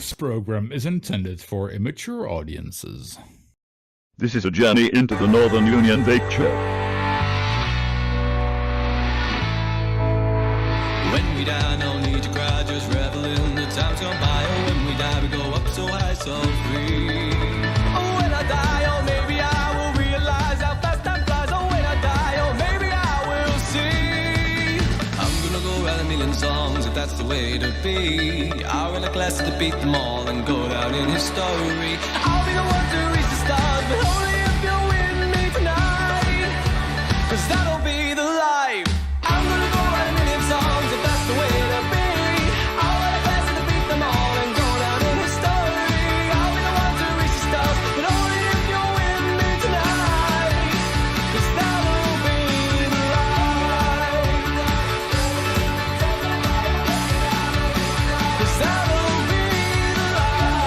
This program is intended for immature audiences. This is a journey into the Northern Union Vape Show. When we die, no need to cry, just revel in the times gone by. Oh, when we die, we go up so high, so free. Oh, when I die, oh, maybe I will realize how fast time flies. Oh, when I die, oh, maybe I will see. I'm gonna go write a million songs if that's the way to be. I'll write a classic to beat them all and go down in history. I'll be the one to reach the stars, but only if you're with me tonight. 'Cause that'll be the life. I'm gonna go write a million songs if that's the way to be. I'll write a classic to beat them all and go down in history. I'll be the one to reach the stars, but only if you're with me tonight. 'Cause that'll be the life. 'Cause that'll be the life.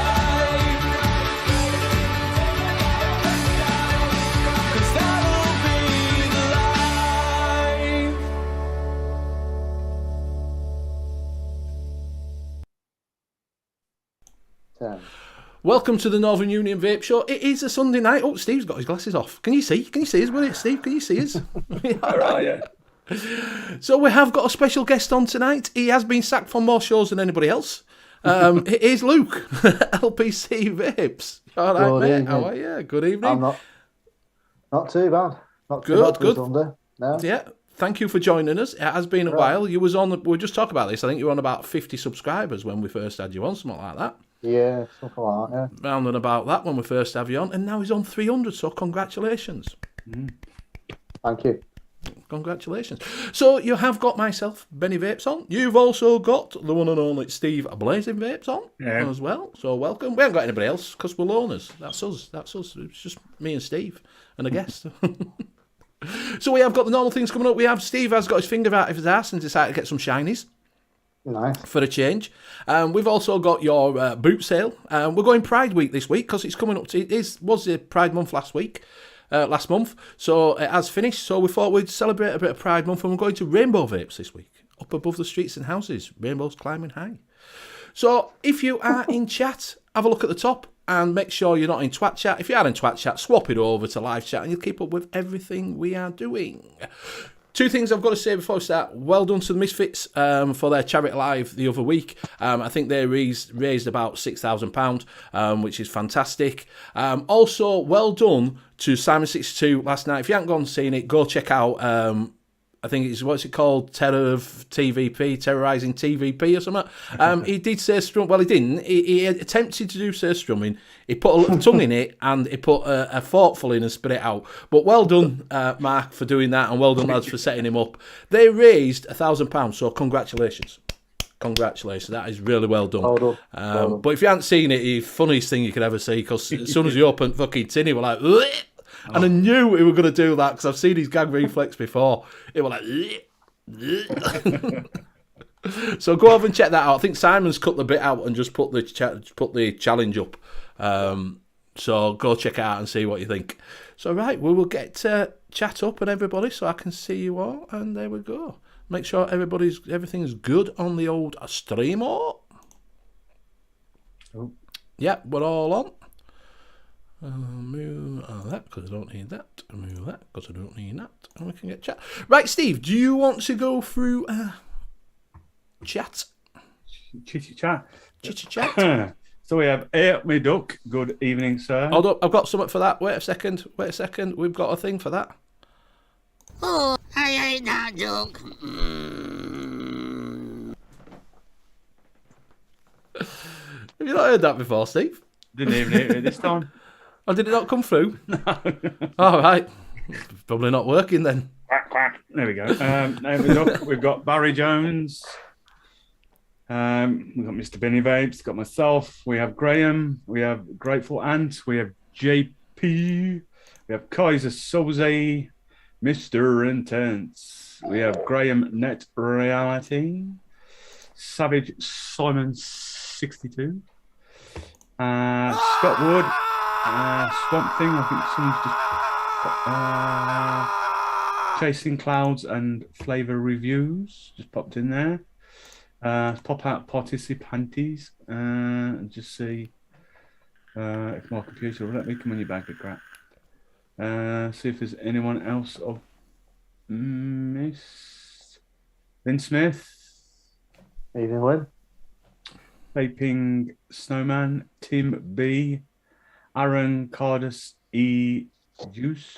'Cause that'll be the life. Welcome to the Northern Union Vape Show. It is a Sunday night. Oh, Steve's got his glasses off. Can you see? Can you see us, will it? Steve, can you see us? All right, yeah. So we have got a special guest on tonight. He has been sacked from more shows than anybody else. It is Luke, LPC Vapes. All right, Good mate. evening. How are you? Good evening. I'm not too bad. Not too Good, bad for good. Sunday. No. Yeah, thank you for joining us. It has been a while. You was on. We were just talking about this. I think you were on about 50 subscribers when we first had you on, something like that. Yeah, something like that, Round and about that when we first had you on, and now he's on 300. So congratulations. yeah. Thank you. Congratulations. So you have got myself, Benny Vapes, on. You've also got the one and only Steve Blazing Vapes on as well. So welcome. We haven't got anybody else because we're loners. That's us. It's just me and Steve and a guest. So we have got the normal things coming up. We have Steve has got his finger out of his ass and decided to get some shinies Nice. for a change. We've also got your boot sale. We're going Pride Week this week because it's coming up. Was the Pride Month last month, so it has finished. So we thought we'd celebrate a bit of Pride Month, and we're going to Rainbow Vapes this week, up above the streets and houses. Rainbows climbing high. So if you are in chat, have a look at the top and make sure you're not in twat chat. If you are in twat chat, swap it over to live chat, and you'll keep up with everything we are doing. Two things I've got to say before we start. Well done to the Misfits for their charity live the other week. I think they raised about £6,000, which is fantastic. Also, well done to Simon62 last night. If you haven't gone and seen it, go check out. I think it's, what's it called? Terrorising TVP or something. He did say strum. Well, he didn't. He attempted to do say strumming. He put a little tongue in it and he put a forkful in and spit it out. But well done, Mark, for doing that, and well done, lads, for setting him up. They raised £1,000, so congratulations. Congratulations. That is really well done. Well done. But if you haven't seen it, it's the funniest thing you could ever see, because as soon as you opened fucking tin, he were like, "Ugh." And I knew we were going to do that because I've seen his gag reflex before. It was like, so go over and check that out. I think Simon's cut the bit out and just put the challenge up. So go check it out and see what you think. So right, we will get chat up and everybody, so I can see you all. And there we go. Make sure everything's good on the old stream. Yeah, we're all on. Move that because I don't need that. Move that because I don't need that. And we can get chat. Right, Steve, do you want to go through chat? Chitty chat. Chitty chat. So we have Air Me Duck. Good evening, sir. Hold up, I've got something for that. Wait a second. We've got a thing for that. Oh, I hate that duck. Have you not heard that before, Steve? Didn't even hear it this time. Oh, did it not come through? No. All right. Probably not working then. Quack, quack. There we go. Air Me Duck. We've got Barry Jones. We've got Mr. Benny Vapes. We've got myself. We have Graham. We have Grateful Ant. We have JP. We have Kaiser Soze. Mr. Intense. We have Graham Net Reality. Savage Simon 62. Scott Wood. Swamp Thing. I think someone's just Chasing Clouds and Flavor Reviews just popped in there. Pop out participantes and just see if my computer will let me come on your bag of crap. See if there's anyone else of Miss Lynn Smith, Evening, Lynn. Vaping Snowman, Tim B, Aaron Cardus E Juice,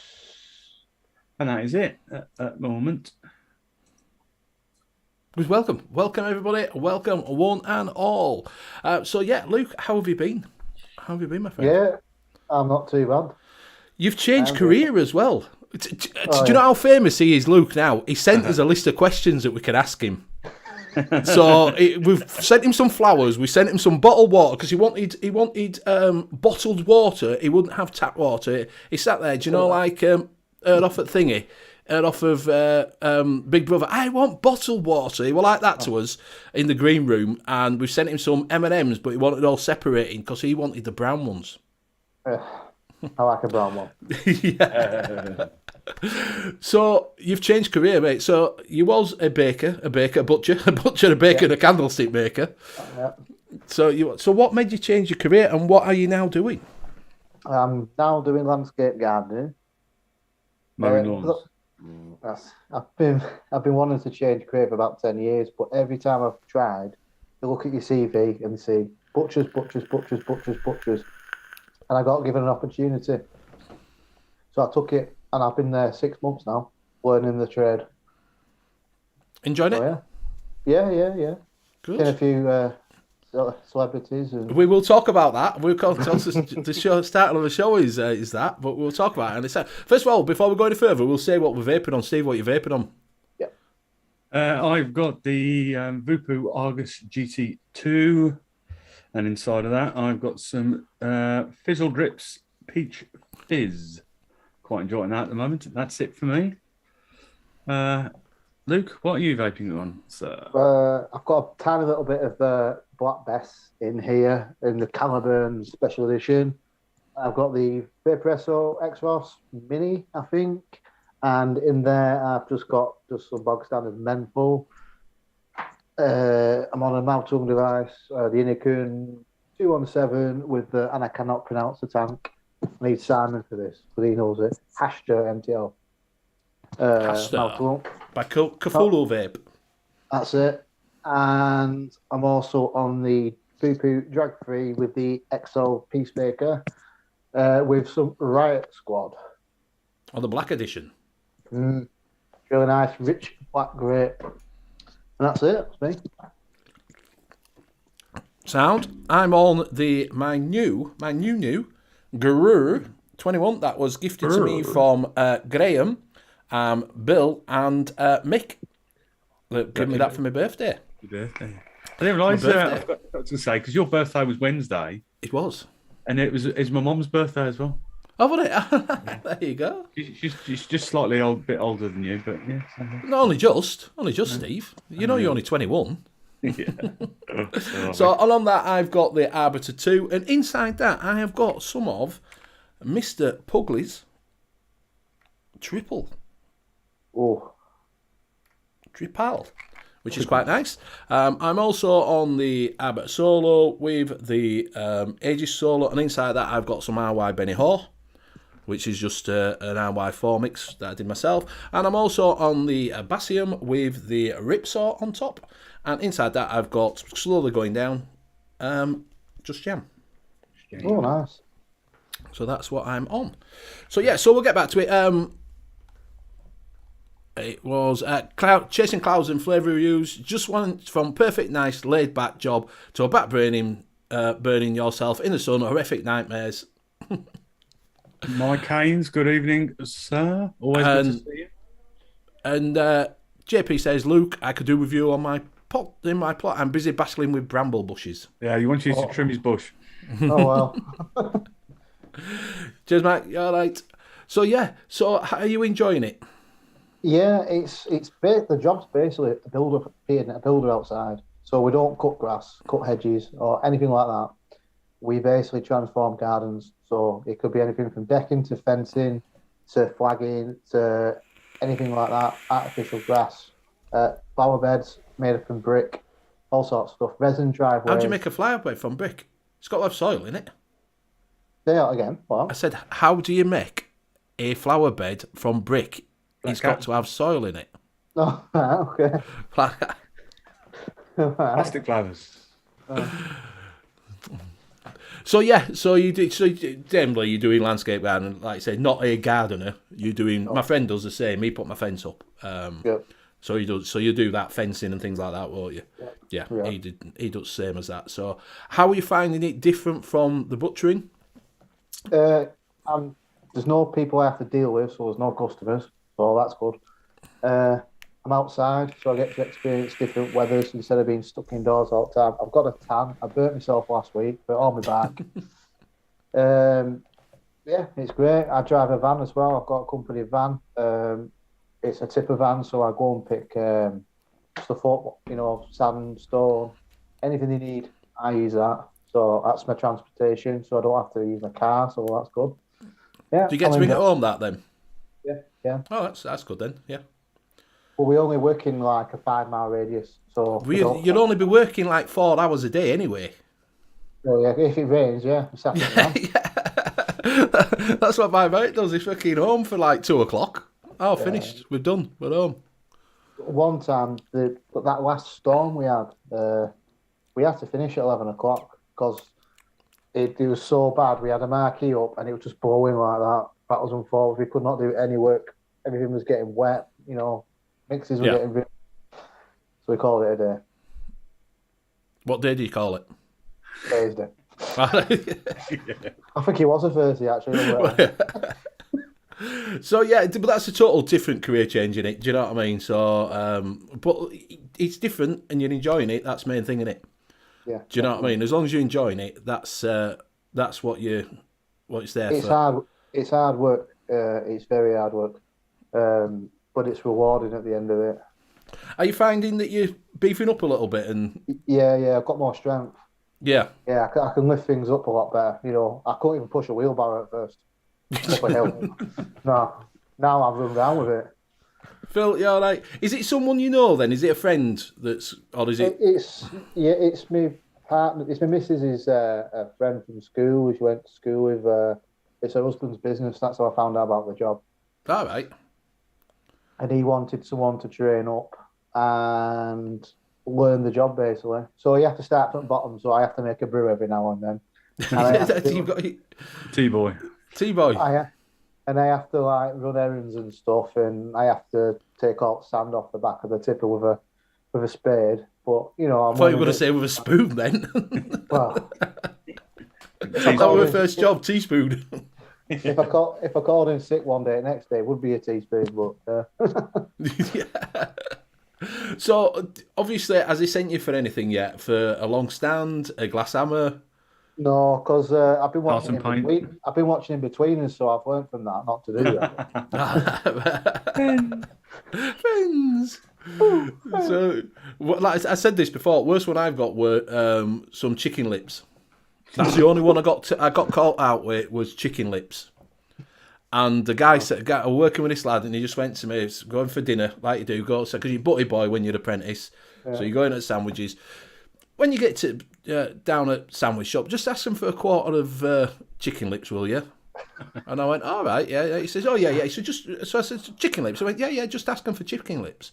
and that is it at the moment. Welcome everybody, welcome one and all. So yeah, Luke, how have you been? How have you been, my friend? Yeah, I'm not too bad. You've changed career as well. Do you yeah. know how famous he is, Luke? Now he sent us a list of questions that we could ask him. So we've sent him some flowers. We sent him some bottled water because he wanted bottled water. He wouldn't have tap water. He sat there, do you know, like heard off at thingy, heard off of Big Brother. I want bottled water. He was like that to us in the green room, and we've sent him some M&Ms, but he wanted all separating because he wanted the brown ones. I like a brown one. Yeah. So you've changed career, mate. So you was a butcher, a baker, and a candlestick maker. Yeah. So what made you change your career, and what are you now doing? I'm now doing landscape gardening. Mowing lawns. I've been wanting to change career for about 10 years, but every time I've tried, you look at your CV and see butchers, and I got given an opportunity. So I took it, and I've been there 6 months now, learning the trade. Enjoying it? So, yeah. Good. Seen a few celebrities. And... We will talk about that. We'll talk the show, start of the show is that, but we'll talk about it. And it's first of all, before we go any further, we'll say what we're vaping on. Steve, what you're vaping on? Yeah. I've got the Vupu Argus GT2, and inside of that, I've got some Fizzle Drips Peach Fizz. Quite enjoying that at the moment. That's it for me. Luke, what are you vaping on, sir? I've got a tiny little bit of Black Bess in here in the Caliburn Special Edition. I've got the Vaporesso X-Ross Mini, I think, and in there I've just got some bog standard menthol. I'm on a mouth-tongue device, the Inikun 217 with the, and I cannot pronounce the tank. I need Simon for this, but he knows it. Hashter MTL. Hashter. By Cthulhu Vape. That's it. And I'm also on the Fupu Drag Free with the XO Peacemaker with some Riot Squad. On the Black Edition. Really nice, rich black grape. And that's it. That's me. Sound. I'm on my new Guru 21 that was gifted to me from Graham, Bill, and Mick. Give me that for my birthday. Your birthday. I didn't realise I forgot to say, because your birthday was Wednesday. It was. And it's my mum's birthday as well. Oh, was it? There you go. She's just slightly bit older than you, but yeah. No, only just, Steve. You know you're only 21. Yeah. So along that, I've got the Arbiter 2, and inside that, I have got some of Mr. Puggley's Triple. Oh. Triple, which is quite nice. I'm also on the Arbiter Solo with the Aegis Solo, and inside that, I've got some RY Benny Hoare, which is just an RY4 mix that I did myself. And I'm also on the Bassium with the Ripsaw on top. And inside that, I've got, slowly going down, Just Jam. Oh, nice. So that's what I'm on. So yeah, so we'll get back to it. It was Chasing Clouds and Flavour Reviews. Just went from perfect, nice, laid-back job to a back burning yourself in the sun, horrific nightmares. Mike Haynes, good evening, sir. Always good to see you. And JP says, Luke, I could do with you on my pot in my plot. I'm busy battling with bramble bushes. Yeah, he wants you to trim his bush. Oh, well. Cheers, Mike. You all right? So, yeah. So, how are you enjoying it? Yeah, the job's basically being a builder outside. So we don't cut grass, cut hedges, or anything like that. We basically transform gardens. So it could be anything from decking to fencing to flagging to anything like that. Artificial grass, flower beds made up from brick, all sorts of stuff. Resin driveway. How do you make a flower bed from brick? It's got to have soil in it. Say that again. What? I said, how do you make a flower bed from brick? It's got to have soil in it. Oh, okay. Plastic flowers. So you do. So generally, you're doing landscape gardening, like I say, not a gardener. You're doing. My friend does the same. He put my fence up. Yep. So he does. So you do that fencing and things like that, won't you? Yeah. He did. He does the same as that. So how are you finding it different from the butchering? There's no people I have to deal with, so there's no customers. So that's good. I'm outside, so I get to experience different weathers instead of being stuck indoors all the time. I've got a tan. I burnt myself last week, but on my back. Yeah, it's great. I drive a van as well. I've got a company van. It's a tipper van, so I go and pick stuff up, sand, stone, anything you need. I use that. So that's my transportation, so I don't have to use my car, so that's good. Yeah. Do you get to bring it home that then? Yeah. Oh, that's good then. Yeah. Well, we only work in like a 5-mile radius, so You'd only be working like 4 hours a day anyway. Well, yeah, if it rains, yeah, we sat down. That's what my mate does. He's fucking home for like 2:00. Oh, finished. We're done. We're home. One time, that last storm we had to finish at 11 o'clock because it was so bad. We had a marquee up and it was just blowing like that. Battles and forwards. We could not do any work. Everything was getting wet. Mixes were getting. So we called it a day. What day do you call it? Thursday. I think it was a Thursday actually. So yeah, but that's a total different career change in it. Do you know what I mean? So, but it's different and you're enjoying it. That's the main thing in it. Yeah. Do you know what I mean? As long as you're enjoying it, that's what it's there it's for. Hard. It's hard work. It's very hard work. But it's rewarding at the end of it. Are you finding that you're beefing up a little bit? And yeah, I've got more strength. Yeah, I can lift things up a lot better. I couldn't even push a wheelbarrow at first. Up a hill. No, now I've run down with it. Phil, you all right? Is it someone you know then? Is it a friend or is it? It's my partner. It's my missus' a friend from school. She went to school with. It's her husband's business. That's how I found out about the job. All right. And he wanted someone to train up and learn the job, basically. So you have to start from the bottom. So I have to make a brew every now and then. T-boy. T-boy. And I have to run errands and stuff, and I have to take all the sand off the back of the tipper with a spade. But I thought you were going to say with a spoon then. Well, that was my first job, teaspoon. If I called in sick one day, next day it would be a teaspoon, but yeah. So obviously, has he sent you for anything yet? For a long stand, a glass hammer? No, because I've been watching in between us, so I've learned from that not to do that. Friends. So, like I said this before, worst one I've got were some chicken lips. That's the only one I got caught out with was chicken lips. And the guy said, I'm working with this lad, and he just went to me, going for dinner, like you do, because you're butty boy when you're an apprentice. Yeah. So you go in at sandwiches. When you get to down at sandwich shop, just ask them for a quarter of chicken lips, will you? And I went, all right, yeah. He says, oh, yeah. So I said, chicken lips. I went, yeah, just ask them for chicken lips.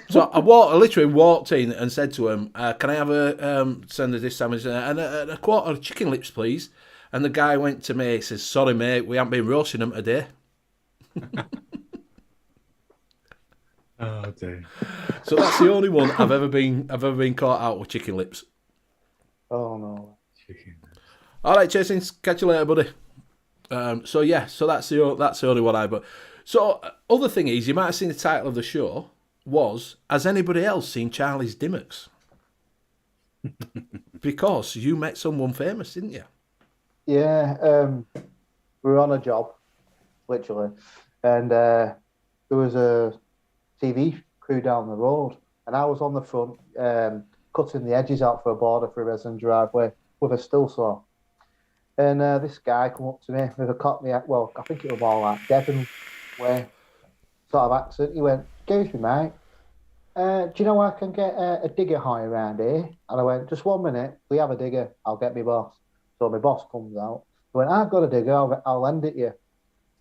So I literally walked in and said to him, can I have a send us this sandwich and a quarter of chicken lips, please? And the guy went to me, he says, sorry, mate, we haven't been roasting them today. Oh, dear. So that's the only one I've ever been caught out with chicken lips. Oh, no. Chicken. All right, Jason, catch you later, buddy. So that's the only one I but. So other thing is, you might have seen the title of the show was, has anybody else seen Charlie's Dimmocks? Because you met someone famous, didn't you? Yeah, we were on a job, literally, and there was a TV crew down the road, and I was on the front cutting the edges out for a border for a resident driveway with a still saw. And this guy come up to me with a Cockney, well, I think it was more like Devon way sort of accent. He went, "Excuse me, mate, do you know where I can get a digger hire around here? And I went, just 1 minute. We have a digger. I'll get my boss. So my boss comes out. He went, I've got a digger. I'll lend it you.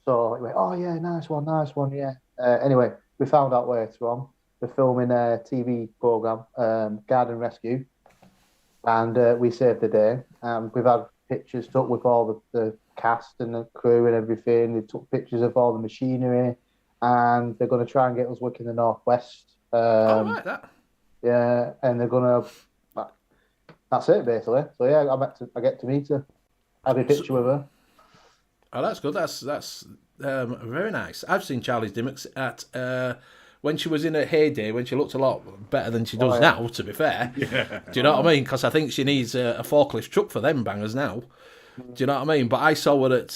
So he went, oh, yeah, nice one, yeah. Anyway, we found out where it's from. We're filming a TV program, Garden Rescue. And we saved the day. We've had pictures took with all the cast and the crew and everything. They took pictures of all the machinery. And they're going to try and get us working in the Northwest. I like that. Yeah, and they're gonna. That's it basically. So yeah, I get to meet her, have a picture with her. Oh, that's good. That's very nice. I've seen Charlie's Dimmocks at when she was in her heyday, when she looked a lot better than she does now. To be fair, Yeah. do you know what I mean? Because I think she needs a forklift truck for them bangers now. Do you know what I mean? But I saw her at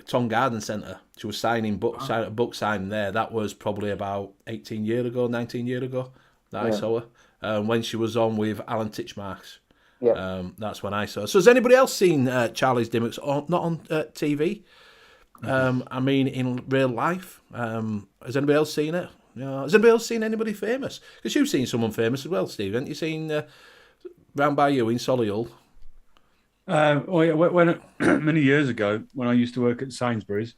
Ton Garden Centre. She was signing book signing there. That was probably about 19 years ago that I saw her. When she was on with Alan Titchmarsh. Yeah. That's when I saw her. So has anybody else seen Charlie's Dimmocks? Not on TV. I mean, in real life. Has anybody else seen it? Has anybody else seen anybody famous? Because you've seen someone famous as well, Steve. Haven't you seen round by you in Solihull? When many years ago, when I used to work at Sainsbury's,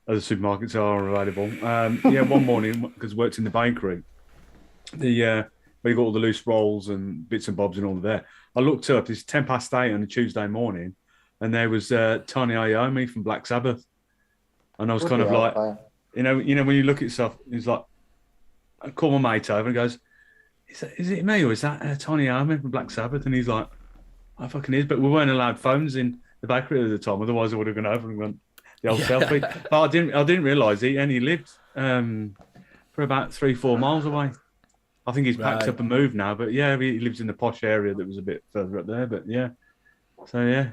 as the supermarkets are available, one morning, because I worked in the bakery, where you got all the loose rolls and bits and bobs and all there. I looked up, it's 8:10 on a Tuesday morning, and there was Tony Iommi from Black Sabbath. And I was kind of like, you know, when you look at stuff, it's like, I call my mate over and goes, is it me or is that Tony Iommi from Black Sabbath? And he's like, I fucking is, but we weren't allowed phones in the bakery at the time. Otherwise, I would have gone over and gone the old selfie. But I didn't realise he lived for about 3-4 miles away. I think he's packed up and moved now. But yeah, he lives in the posh area that was a bit further up there. But yeah, so yeah,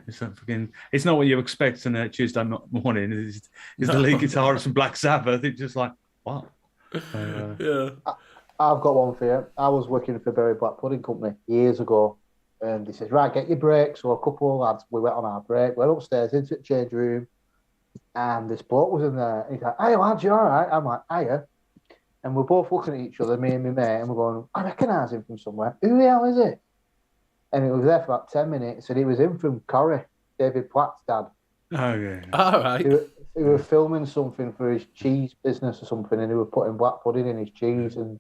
it's not what you expect on a Tuesday morning. Is the lead guitarist from Black Sabbath? It's just like what? Yeah. I've got one for you. I was working for Berry Black Pudding Company years ago. And he says, right, get your break. So a couple of lads, we went on our break, went upstairs into the change room, and this bloke was in there. He's like, hey, lads, you all right? I'm like, hiya. And we're both looking at each other, me and my mate, and we're going, I recognise him from somewhere. Who the hell is it? And he was there for about 10 minutes, and he was in from Corrie, David Platt's dad. Oh, yeah. All right. He were filming something for his cheese business or something, and he were putting black pudding in his cheese, and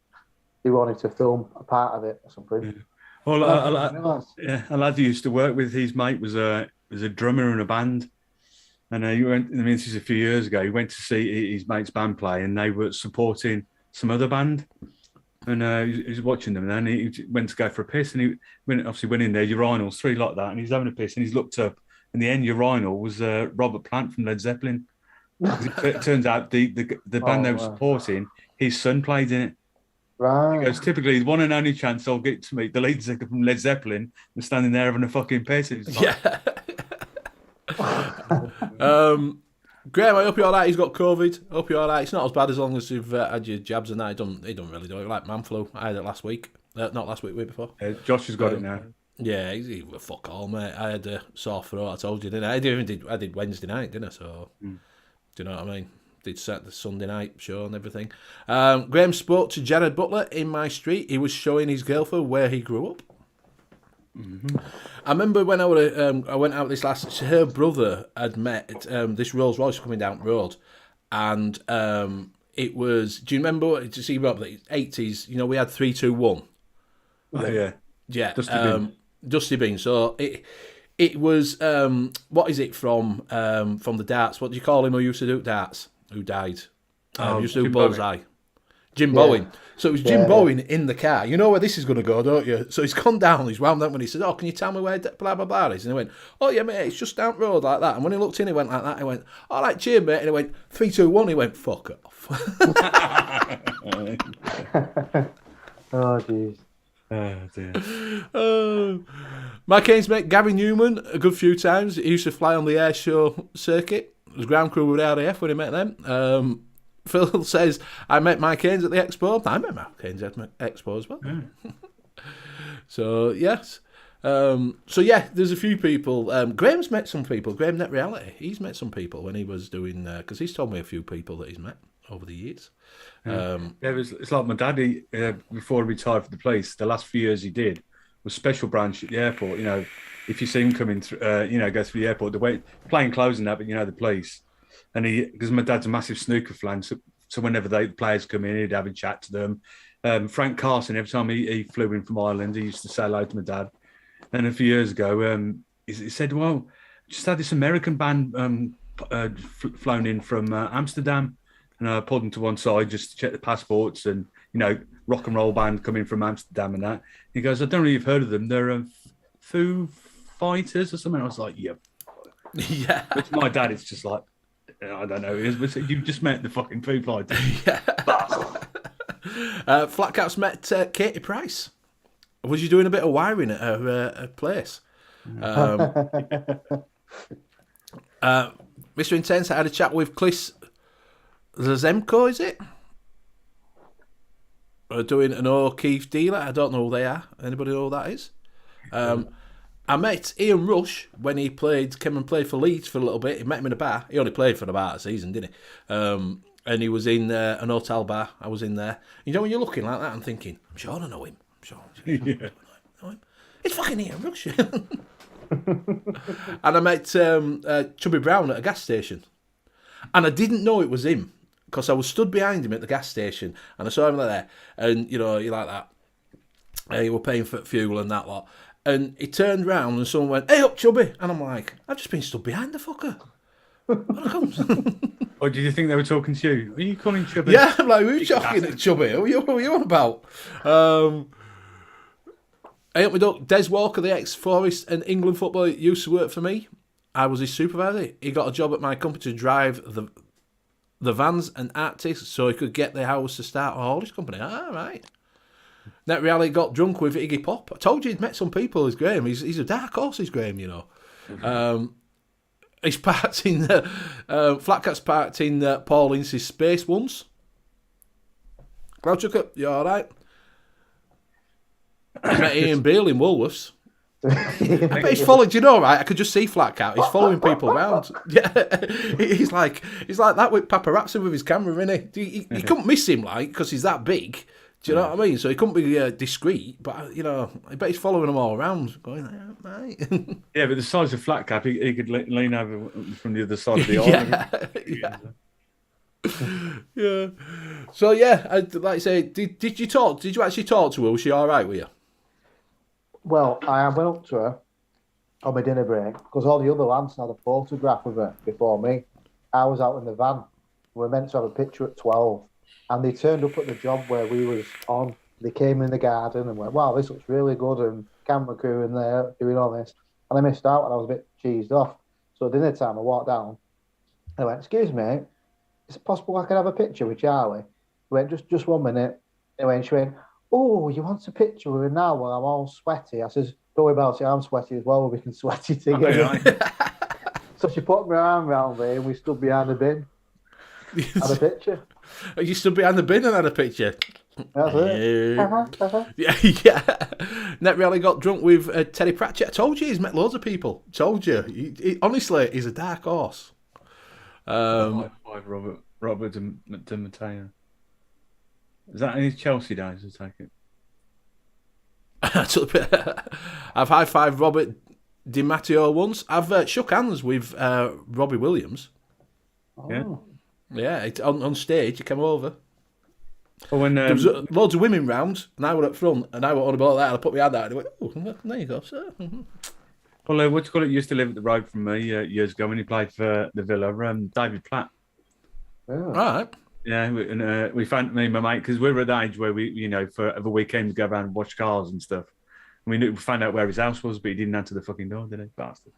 he wanted to film a part of it or something. Yeah. Well, a lad who used to work with his mate was a drummer in a band, and he went. I mean, this is a few years ago. He went to see his mate's band play, and they were supporting some other band, and he was watching them. And then he went to go for a piss, and he went in there, urinals, 3 like that, and he's having a piss, and he's looked up, and the end urinal was Robert Plant from Led Zeppelin. It turns out the band they were supporting, his son played in it. Right. Because typically the one and only chance I'll get to meet the lead singer from Led Zeppelin was standing there having a fucking piss. Yeah. Graham, I hope you're all right. He's got COVID. I hope you're all right. It's not as bad as long as you've had your jabs and that. He don't really do it. Like man flu. I had it last week. Not last week, week before. Josh has got it now. Yeah, he fuck all, mate. I had a sore throat. I told you, didn't I? I did Wednesday night, didn't I? So, do you know what I mean? Did set the Sunday night show and everything. Graham spoke to Jared Butler in my street. He was showing his girlfriend where he grew up. Mm-hmm. I remember when I went out this her brother had met this Rolls Royce coming down the road, and it was. Do you remember? To see Rob, the 80s. You know, we had 3-2-1. Oh yeah, yeah. Dusty Bean. So it was. What is it from the darts? What do you call him? Who used to do darts? Who died? Used to do bullseye. Jim Bowen. So it was Jim Bowen in the car. You know where this is going to go, don't you? So he's gone down, he's wound up when he said, oh, can you tell me where blah, blah, blah is? And he went, oh, yeah, mate, it's just down the road like that. And when he looked in, he went like that. He went, all right, cheers, mate. And he went, 3, 2, 1. He went, fuck off. Oh, jeez. Oh, dear. My Kane's met Gavin Newman a good few times. He used to fly on the air show circuit. He was ground crew with RAF when he met them. Phil says, I met Mike Haynes at the Expo. I met Mike Haynes at the Expo as well. Yeah. So, yes. There's a few people. Graham's met some people. Graham Net Reality. He's met some people when he was doing... Because he's told me a few people that he's met over the years. Yeah, it's like my daddy, before he retired from the police, the last few years he did was special branch at the airport. You know, if you see him coming through, go through the airport, the way playing clothes and that, but the police. And because my dad's a massive snooker fan, so whenever the players come in, he'd have a chat to them. Frank Carson, every time he flew in from Ireland, he used to say hello to my dad. And a few years ago, he said, "Well, just had this American band flown in from Amsterdam." And I pulled them to one side just to check the passports and, rock and roll band coming from Amsterdam and that. He goes, "I don't know if you've heard of them. They're Foo Fighters or something." I was like, "Yeah." Yeah. But to my dad, it's just like, I don't know. You just met the fucking Foo Fighters. Yeah. Flat Cat's met Katie Price. Was you doing a bit of wiring at her place? Mr. Intense, I had a chat with Chris Zazemko, is it? Doing an O'Keefe dealer. I don't know who they are. Anybody know who that is? I met Ian Rush when he came and played for Leeds for a little bit. He met him in a bar. He only played for about a season, didn't he? And he was in an hotel bar. I was in there. When you're looking like that and thinking, I'm sure I know him. I'm sure I know him. It's fucking Ian Rush. And I met Chubby Brown at a gas station. And I didn't know it was him because I was stood behind him at the gas station and I saw him there. And, you like that. You were paying for fuel and that lot. And he turned round and someone went, "Hey up, Chubby." And I'm like, I've just been stood behind the fucker. Or did you think they were talking to you? Are you calling Chubby? Yeah, I'm like, who's talking at Chubby? Who are you on about? Hey up, my duck. Des Walker, the ex-Forest and England footballer, used to work for me. I was his supervisor. He got a job at my company to drive the vans and artists so he could get the house to start a haulage company. All right. Net Reality got drunk with Iggy Pop. I told you he'd met some people, is Graham. He's a dark horse, is Graham, He's parked in... Flat Cat's parked in Paul Ince's space once. Cloud Chucker, you all right? I met Ian Beale in Woolworths. I bet he's following. Do you know, right? I could just see Flat Cat. He's following people around. Yeah, he's like that with paparazzi with his camera, isn't he? You couldn't miss him, because he's that big. Do you know what I mean? So he couldn't be discreet, but I bet he's following them all around, going, "Mate." Yeah, but the size of Flat Cap, he could lean over from the other side of the island. Yeah. So yeah, like I say, did you talk? Did you actually talk to her? Was she all right with you? Well, I went up to her on my dinner break because all the other lads had a photograph of her before me. I was out in the van. We were meant to have a picture at 12. And they turned up at the job where we was on. They came in the garden and went, "Wow, this looks really good," and camera crew in there doing all this. And I missed out and I was a bit cheesed off. So at dinner time, I walked down and I went, "Excuse me, is it possible I could have a picture with Charlie?" I went, just 1 minute. Anyway, she went, "Oh, you want a picture with her now while I'm all sweaty?" I says, "Don't worry about it, I'm sweaty as well, we can sweaty together." So she put my arm around me and we stood behind the bin. Had a picture. You stood behind the bin and had a picture. That's it. Yeah. Net Reality got drunk with Teddy Pratchett. I told you he's met loads of people. Told you. Honestly, he's a dark horse. Robert de Matteo. Is that any Chelsea days? I take it. I've high-fived Robert Di Matteo once. I've shook hands with Robbie Williams. Yeah. Yeah, on stage, he came over. Well, when there was loads of women round, and I were up front, and I were on about that, and I put my hand out, and he went, "Oh, there you go, sir." Well, what do you call it? Used to live at the road from me years ago when he played for the Villa. David Platt. Yeah. Right. Yeah, and we found me and my mate because we were at that age where we, for the weekend, we go around and watch cars and stuff. And we found out where his house was, but he didn't answer the fucking door, did he, bastard?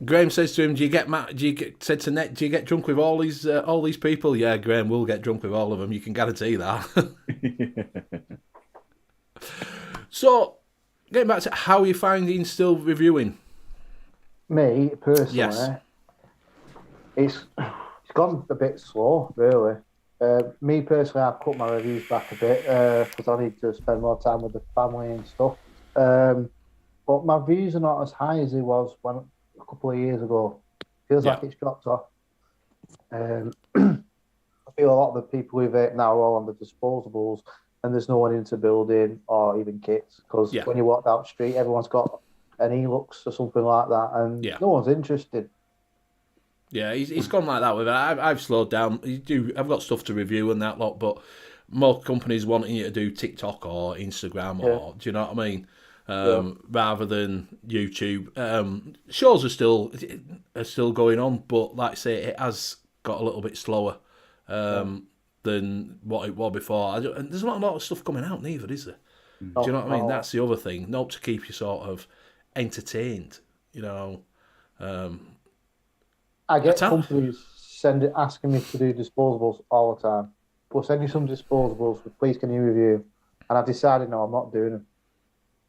Graham says to him, "Do you get said to Net, do you get drunk with all these people?" Yeah, Graham will get drunk with all of them. You can guarantee that. So, getting back to how you're finding still reviewing. Me personally, Yes. It's gone a bit slow, really. Me personally, I've cut my reviews back a bit because I need to spend more time with the family and stuff. But my views are not as high as it was a couple of years ago. Feels Yeah. like it's dropped off. I feel a lot of the people who vape now are all on the disposables, and there's no one into building or even kits, because Yeah. when you walk down the street, everyone's got an Elux or something like that, and Yeah. no one's interested. Yeah, he's gone like that with it. I've slowed down. I've got stuff to review and that lot, but more companies wanting you to do TikTok or Instagram or do you know what I mean? Rather than YouTube. Shows are still going on, but like I say, it has got a little bit slower than what it was before. And there's not a lot of stuff coming out neither, is there? Do you know what I mean? That's the other thing. Not to keep you sort of entertained, you know. I get companies asking me to do disposables all the time. Well, send you some disposables, but please can you review? And I've decided, no, I'm not doing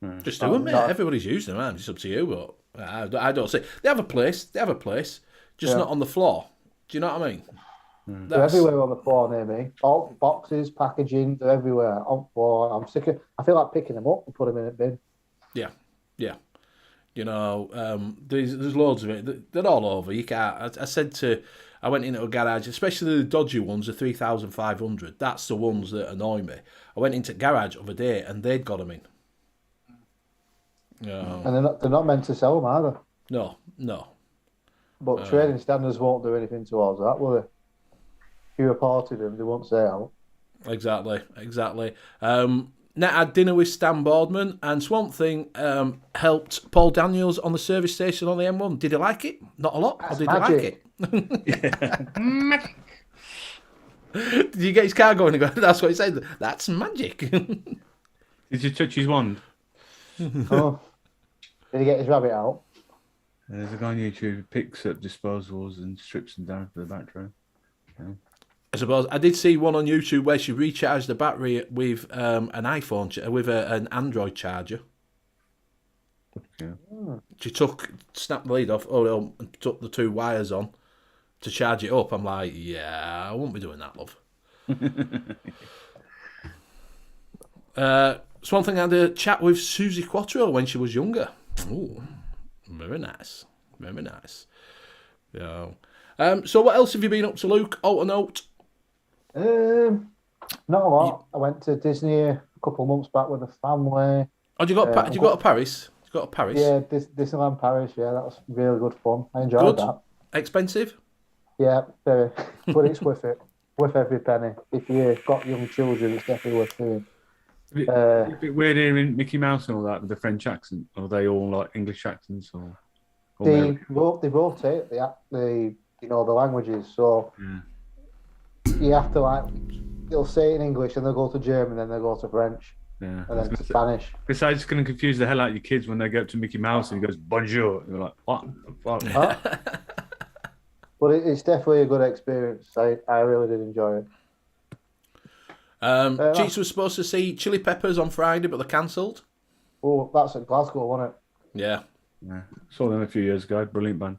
them. Just do them, mate. Everybody's using them, man. It's up to you, but I don't say they have a place. Just not on the floor. Do you know what I mean? They're everywhere on the floor near me. All boxes, packaging, they're everywhere on the floor. I'm sick of. I feel like picking them up and put them in a bin. Yeah. You know, there's loads of it. They're all over. You can't. I went into a garage, especially the dodgy ones, the 3,500. That's the ones that annoy me. I went into garage the other day and they'd got them in. And they're not meant to sell them either. No. But trading standards won't do anything towards that, will they? If you reported them, they won't say out. Exactly. Net had dinner with Stan Boardman, and Swamp Thing helped Paul Daniels on the service station on the M1. Did he like it? Not a lot. That's or did magic. he like it? Magic. Did you get his car going? That's what he said. That's magic. Did you touch his wand? Oh. Did he get his rabbit out? There's a guy on YouTube who picks up disposables and strips them down for the battery. Yeah. I suppose I did see one on YouTube where she recharged the battery with an iPhone, with an Android charger. Yeah. She snapped the lead off, and took the two wires on to charge it up. I'm like, yeah, I won't be doing that, love. Swan Thing had a chat with Susie Quattro when she was younger. Ooh, very nice. Yeah. So what else have you been up to, Luke? Alter note. Not a lot. I went to Disney a couple of months back with the family. Oh, you got to Paris? You got to Paris? Yeah, Disneyland Paris. Yeah, that was really good fun. I enjoyed that. Expensive? Yeah, very. But it's worth it. Worth every penny. If you've got young children, it's definitely worth doing. A bit weird hearing Mickey Mouse and all that with the French accent. Are they all like English accents or they rotate the languages, so you have to they'll say it in English and they'll go to German, then they'll go to French, and then to Spanish. Besides, it's going to confuse the hell out of your kids when they go up to Mickey Mouse and he goes bonjour. And you're like, what the fuck? Huh? But it's definitely a good experience. I really did enjoy it. Cheeks was supposed to see Chili Peppers on Friday, but they're cancelled. Oh, that's at Glasgow, wasn't it? Yeah. Saw them a few years ago. Brilliant band.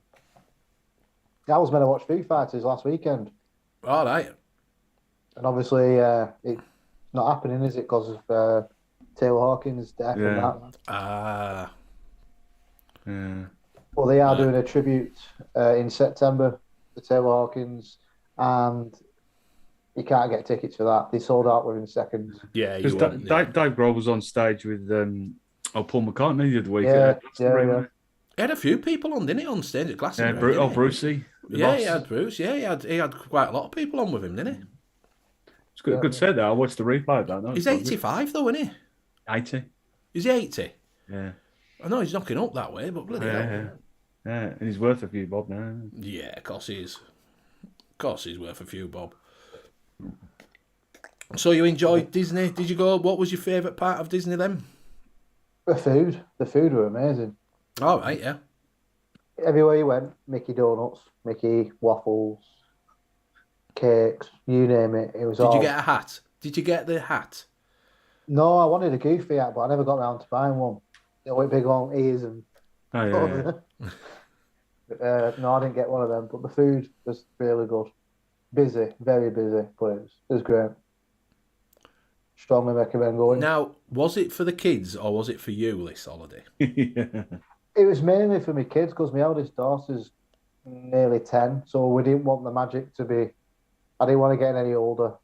I was meant to watch Foo Fighters last weekend. All right. And obviously, it's not happening, is it? Because of Taylor Hawkins' death and that. Yeah. Well, they are doing a tribute in September to Taylor Hawkins, and you can't get tickets for that. They sold out within seconds. Yeah, Dave Grohl was on stage with Paul McCartney the other week. Yeah. He had a few people on, didn't he, on stage at Glastonbury? Brucey. Yeah, he had Bruce. Yeah, he had quite a lot of people on with him, didn't he? It's good set there. I watched the replay of that. No, he's 85 though, isn't he? 80. Is he 80? Yeah. I know he's knocking up that way, but bloody hell. Yeah, and he's worth a few bob now. Yeah, of course he is. Of course he's worth a few bob. So you enjoyed Disney? Did you go? What was your favourite part of Disney then? The food. The food were amazing. All right, yeah. Everywhere you went, Mickey donuts, Mickey waffles, cakes, you name it. It was all. Did you get a hat? Did you get the hat? No, I wanted a Goofy hat, but I never got around to buying one. With big long ears and. Oh yeah. No, I didn't get one of them. But the food was really good. Busy, very busy, but it was great. Strongly recommend going. Now, was it for the kids or was it for you this holiday? Yeah. It was mainly for my kids because my eldest daughter's nearly 10, so we didn't want the magic to be. I didn't want to get any older.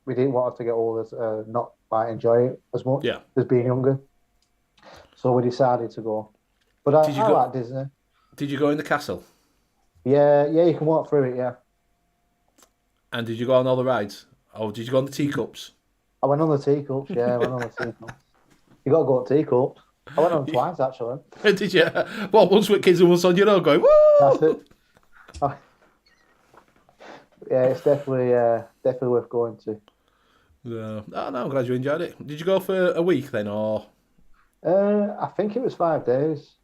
We didn't want us to get older, not like enjoy it as much as being younger. So we decided to go. But I like Disney. Did you go in the castle? Yeah, you can walk through it, yeah. And did you go on all the rides? Or did you go on the teacups? I went on the teacups, yeah, I went on the teacups. You got to go on teacups. I went on twice, actually. Did you? Well, once with kids and once on your own going, woo! That's it. Yeah, it's definitely worth going to. No, I'm glad you enjoyed it. Did you go for a week then, or? I think it was 5 days.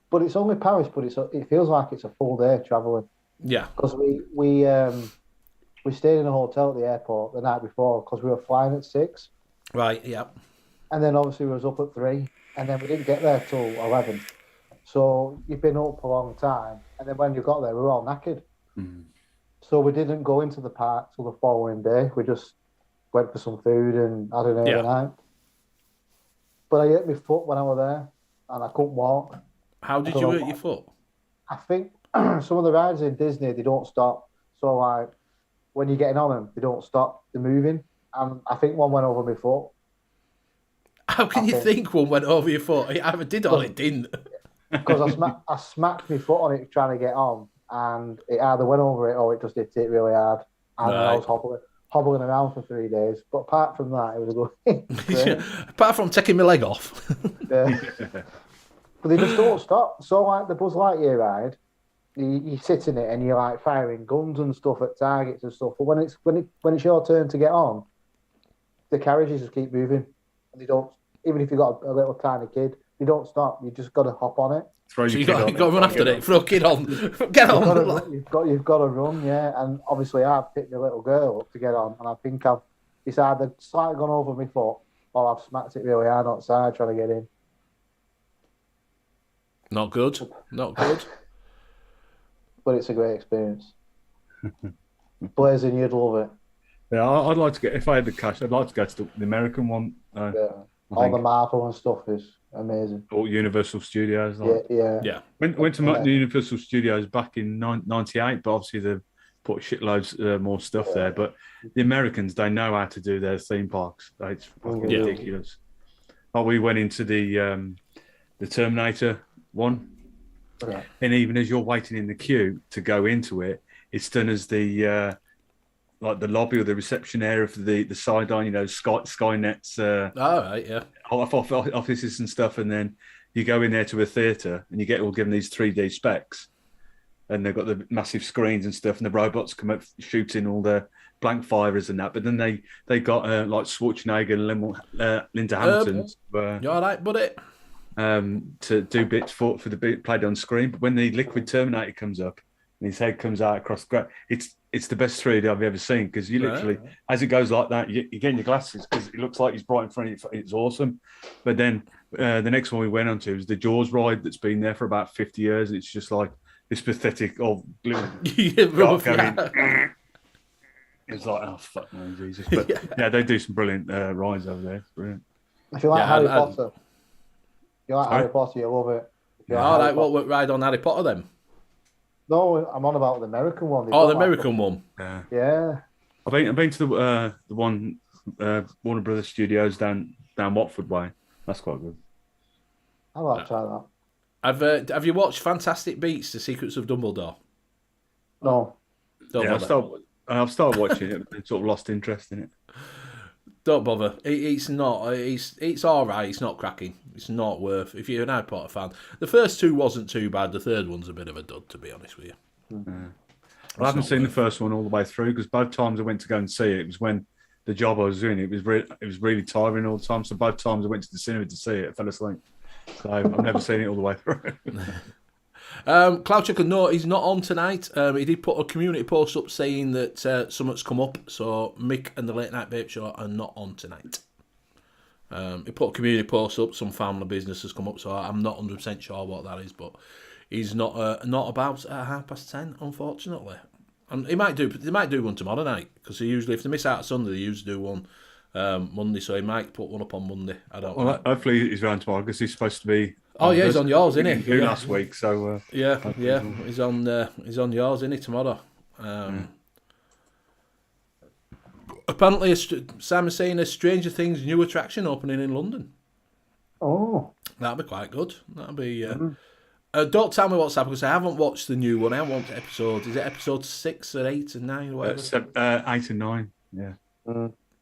But it's only Paris, but it feels like it's a full day travelling. Yeah. Because we stayed in a hotel at the airport the night before because we were flying at 6. Right, yeah. And then obviously we was up at 3, and then we didn't get there till 11. So you've been up a long time, and then when you got there, we were all knackered. Mm. So we didn't go into the park till the following day. We just went for some food and had an early night. But I hurt my foot when I was there, and I couldn't walk. How did you hurt your foot? I think some of the rides in Disney, they don't stop. So like when you're getting on them, they don't stop. They're moving. And I think one went over my foot. How can you think one went over your foot? It either did or it didn't. Because I smacked my foot on it trying to get on, and it either went over it or it just hit it really hard. And I was hobbling around for 3 days. But apart from that, it was good. Apart from taking my leg off. Yeah. But they just don't stop. So like the Buzz Lightyear ride, you sit in it and you're like firing guns and stuff at targets and stuff. But when it's your turn to get on, the carriages just keep moving, and they don't. Even if you've got a little tiny kid, you don't stop. You just got to hop on it. So you've got to run after it. Throw a kid on. Get on. You've got to run, yeah. And obviously, I've picked my little girl up to get on, and I think it's either slightly gone over my foot or I've smacked it really hard outside trying to get in. Not good. But it's a great experience. Blazing, you'd love it. Yeah, I'd like to get, if I had the cash, I'd like to go to the American one. All the Marvel and stuff is amazing. Or Universal Studios. Yeah. Went to Universal Studios back in 98, but obviously they've put shitloads more stuff there. But the Americans, they know how to do their theme parks. It's fucking ridiculous. Oh, we went into the Terminator one. Yeah. And even as you're waiting in the queue to go into it, it's done as the like the lobby or the reception area for the sideline, Skynet's offices and stuff. And then you go in there to a theatre and you get all given these 3D specs, and they've got the massive screens and stuff, and the robots come up shooting all the blank firers and that. But then they got like Schwarzenegger and Linda Hamilton. You all right, buddy? To do bits for the bit played on screen. But when the Liquid Terminator comes up and his head comes out across the it's the best 3D I've ever seen, because you literally, as it goes like that, you're getting your glasses because it looks like he's right in front of you. It's awesome. But then the next one we went on to was the Jaws ride that's been there for about 50 years. It's just like this pathetic old little going. It's like, oh, fuck man, Jesus. But yeah, they do some brilliant rides over there. It's brilliant. If you like Harry Potter, Harry Potter, you love it. All right, what ride on Harry Potter then? No, I'm on about the American one. The American one. Yeah. I've been to the one Warner Brothers Studios down Watford way. That's quite good. I'd like to try that. Have you watched Fantastic Beasts: The Secrets of Dumbledore? No. I've started watching it, but sort of lost interest in it. Don't bother. It's not. It's all right. It's not cracking. It's not worth. If you're an Harry Potter fan, the first two wasn't too bad. The third one's a bit of a dud, to be honest with you. I haven't seen the first one all the way through, because both times I went to go and see it, it was when the job I was doing it was really tiring all the time. So both times I went to the cinema to see it, I fell asleep. So I've never seen it all the way through. Cloud Checker, no, he's not on tonight. He did put a community post up saying that something's come up, so Mick and the Late Night Vape Show are not on tonight. He put a community post up, some family business has come up, so I'm not 100% sure what that is, but he's not about at 10:30, unfortunately. And they might do one tomorrow night, because usually if they miss out Sunday, they usually do one Monday, so he might put one up on Monday. I don't know. Hopefully he's around tomorrow, because he's supposed to be Oh yeah, he's on yours, We isn't didn't he? do Yeah. last week, so Yeah, he's on yours, isn't he, tomorrow? Apparently, Simon's saying a Stranger Things new attraction opening in London. Oh, That'll be quite good. That'll be. Don't tell me what's happened because I haven't watched the new one. I haven't watched episodes. Is it episode 6 or 8 and 9 or whatever? 8 and 9. Yeah,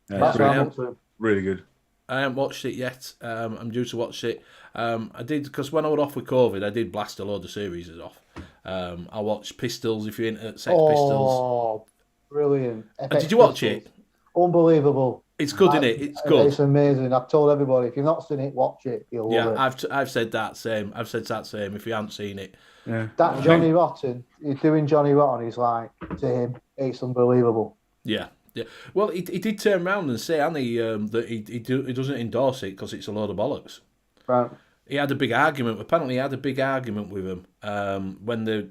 that's what I'm up to. really good. I haven't watched it yet. I'm due to watch it. I did because when I was off with COVID, I did blast a load of series off. I watched Pistols. If you're into Sex Pistols, Oh, brilliant! did you watch it? Unbelievable. It's good, isn't it? It's good. It's amazing. I've told everybody if you've not seen it, watch it. You'll love it. I've said that same. I've said that same. If you haven't seen it, Yeah, That Johnny Rotten, he's doing Johnny Rotten. He's like to him, it's unbelievable. yeah. Well, he did turn around and say, hasn't he, that he doesn't endorse it because it's a load of bollocks. Right. He had a big argument. Apparently, he had a big argument with him when the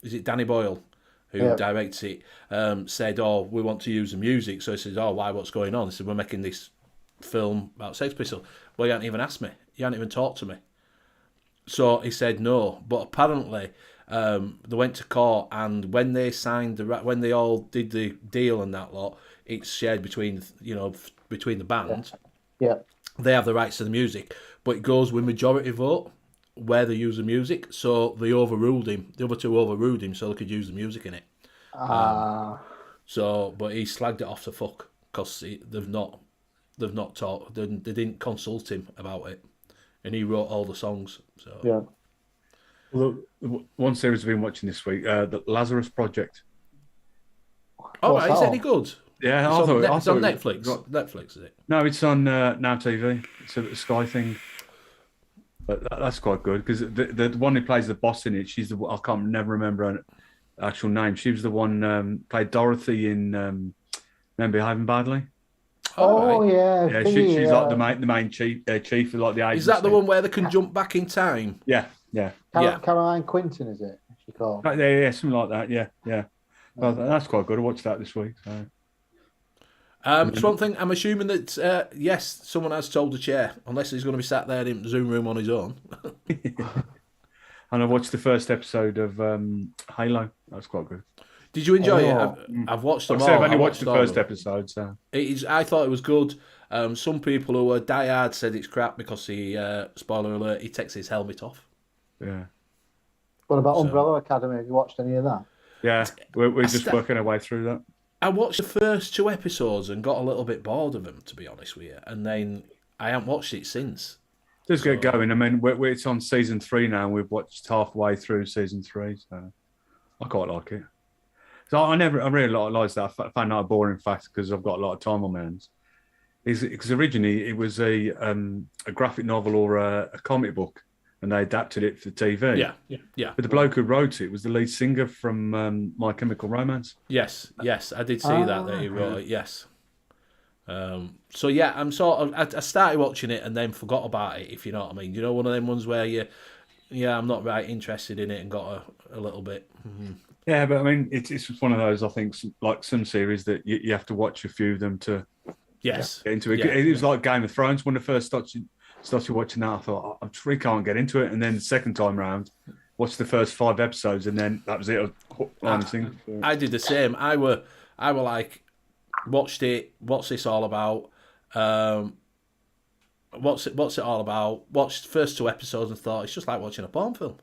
is it Danny Boyle who directs it said, "Oh, we want to use the music." So he says, "Oh, why? What's going on?" He said, "We're making this film about Sex Pistols." Well, you hadn't even asked me. You hadn't even talked to me. So he said no. But apparently, they went to court, and when they signed when they all did the deal and that lot, it's shared between the band. Yeah. They have the rights to the music, but it goes with majority vote where they use the music. So they overruled him. The other two overruled him, so they could use the music in it. But he slagged it off to fuck because they've not talked. They didn't consult him about it, and he wrote all the songs. So Yeah. Well, one series we've been watching this week, the Lazarus Project. all What's right, is that it any good? Yeah, It's on I thought Netflix. Netflix, is it? No, it's on Now TV. It's a Sky thing. But that's quite good because the one who plays the boss in it, she's I can't never remember her actual name. She was the one played Dorothy in Men Behaving Badly. Oh, right. yeah. Yeah, she's like the main chief of like the agency. Is that the one where they can jump back in time? Yeah. Caroline Quinton, is it? She called. Yeah, something like that. Yeah. Well, that's quite good. I watched that this week. So. Just one thing, I'm assuming that yes, someone has told the chair, unless he's going to be sat there in the Zoom room on his own. And I watched the first episode of Halo. That's quite good. Did you enjoy it? I've watched them all. I've only I watched the first all. episode. So I thought it was good. Some people who were diehard said it's crap because he, spoiler alert, he takes his helmet off. Yeah. What about Umbrella Academy? Have you watched any of that? Yeah, we're just working our way through that. I watched the first 2 episodes and got a little bit bored of them, to be honest with you. And then I haven't watched it since. Just get going. I mean, it's on season 3 now. And we've watched halfway through season 3, so I quite like it. So I really like that. I found that a boring fact because I've got a lot of time on my hands. Because originally it was a graphic novel or a comic book, and they adapted it for TV. Yeah. But the bloke who wrote it was the lead singer from My Chemical Romance. Yes, I did see that he wrote it. Yes. So yeah, I'm sort of. I started watching it and then forgot about it. If you know what I mean. You know, one of them ones where I'm not right interested in it and got a little bit. Mm-hmm. Yeah, but I mean, it's just one of those. I think like some series that you have to watch a few of them to get into it. Yeah. It was like Game of Thrones when I first started watching that. I thought I really can't get into it, and then the second time round, watched the first 5 episodes, and then that was it. I did the same. I were like, watched it. What's this all about? What's it all about? Watched the first 2 episodes and thought it's just like watching a porn film.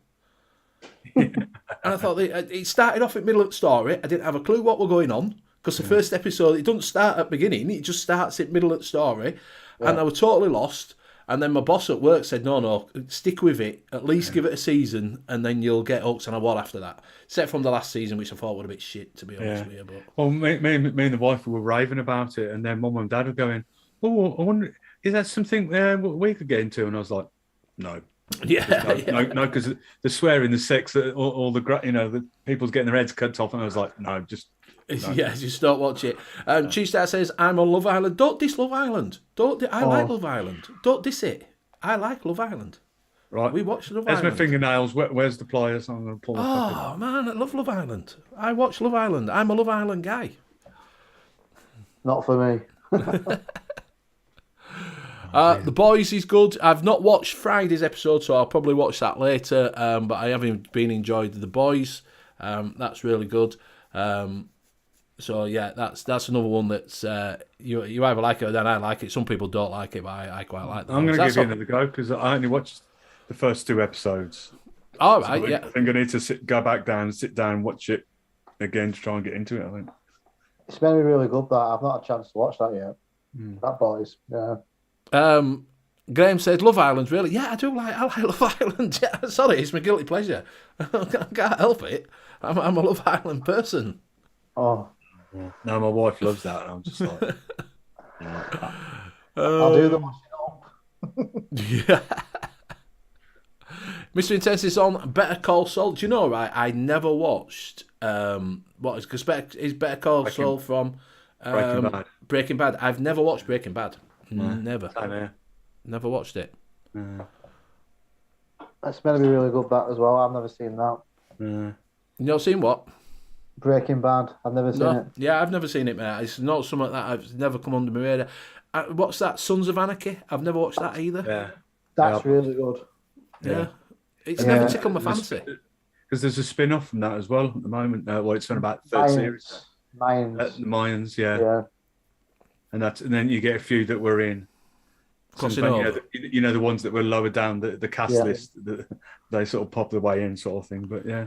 And I thought it started off at middle of the story. I didn't have a clue what were going on because the first episode, it doesn't start at the beginning. It just starts at middle of the story, and I was totally lost. And then my boss at work said, no, stick with it. At least give it a season, and then you'll get hooked. And I was after that. Except from the last season, which I thought was a bit shit, to be honest with you. But... Well, me and the wife were raving about it, and then Mum and Dad were going, "Oh, I wonder, is that something we could get into?" And I was like, "No." No, because the swearing, the sex, all the the people's getting their heads cut off, and I was like, "No, just." No. Yeah, just don't watch it. Cheese Star says, I'm on Love Island. Don't diss Love Island. I like Love Island. Don't diss it. I like Love Island. Right. We watch Love There's Island. my fingernails. Where's the pliers? I'm going to pull them Oh, man, I love Love Island. I watch Love Island. I'm a Love Island guy. Not for me. The Boys is good. I've not watched Friday's episode, so I'll probably watch that later. But I have been enjoyed The Boys. That's really good. So yeah, that's another one that's you either like it or then I like it. Some people don't like it, but I quite like that. I'm going to give you another go because I only watched the first 2 episodes. All right, so yeah. I think I need to go back down, sit down, watch it again to try and get into it. I think It's very really good. That I've not had a chance to watch that yet. That Boys, yeah. Graham said, "Love Island, really? Yeah, I like Love Island. Yeah, sorry, it's my guilty pleasure. I can't help it. I'm a Love Island person." Oh, no, my wife loves that. And I'm just like, I'll do the washing up. Yeah. Mr. Intense is on Better Call Saul. Do you know, right? I never watched what is because Better Call Saul from Breaking Bad. I've never watched Breaking Bad. Never. Never watched it. That's meant to be really good. That as well. I've never seen that. You not seen what? Breaking Bad. I've never seen it. Yeah, I've never seen it, mate. It's not something that I've never come under my radar. What's that? Sons of Anarchy. I've never watched that either. yeah, That's really good. Yeah. It's never tickled my fancy. Because there's a spin-off from that as well at the moment. Well, it's on about third series. Mayans, yeah. And then you get a few that were in. You know the ones that were lower down the cast list. They sort of pop their way in, sort of thing. But yeah,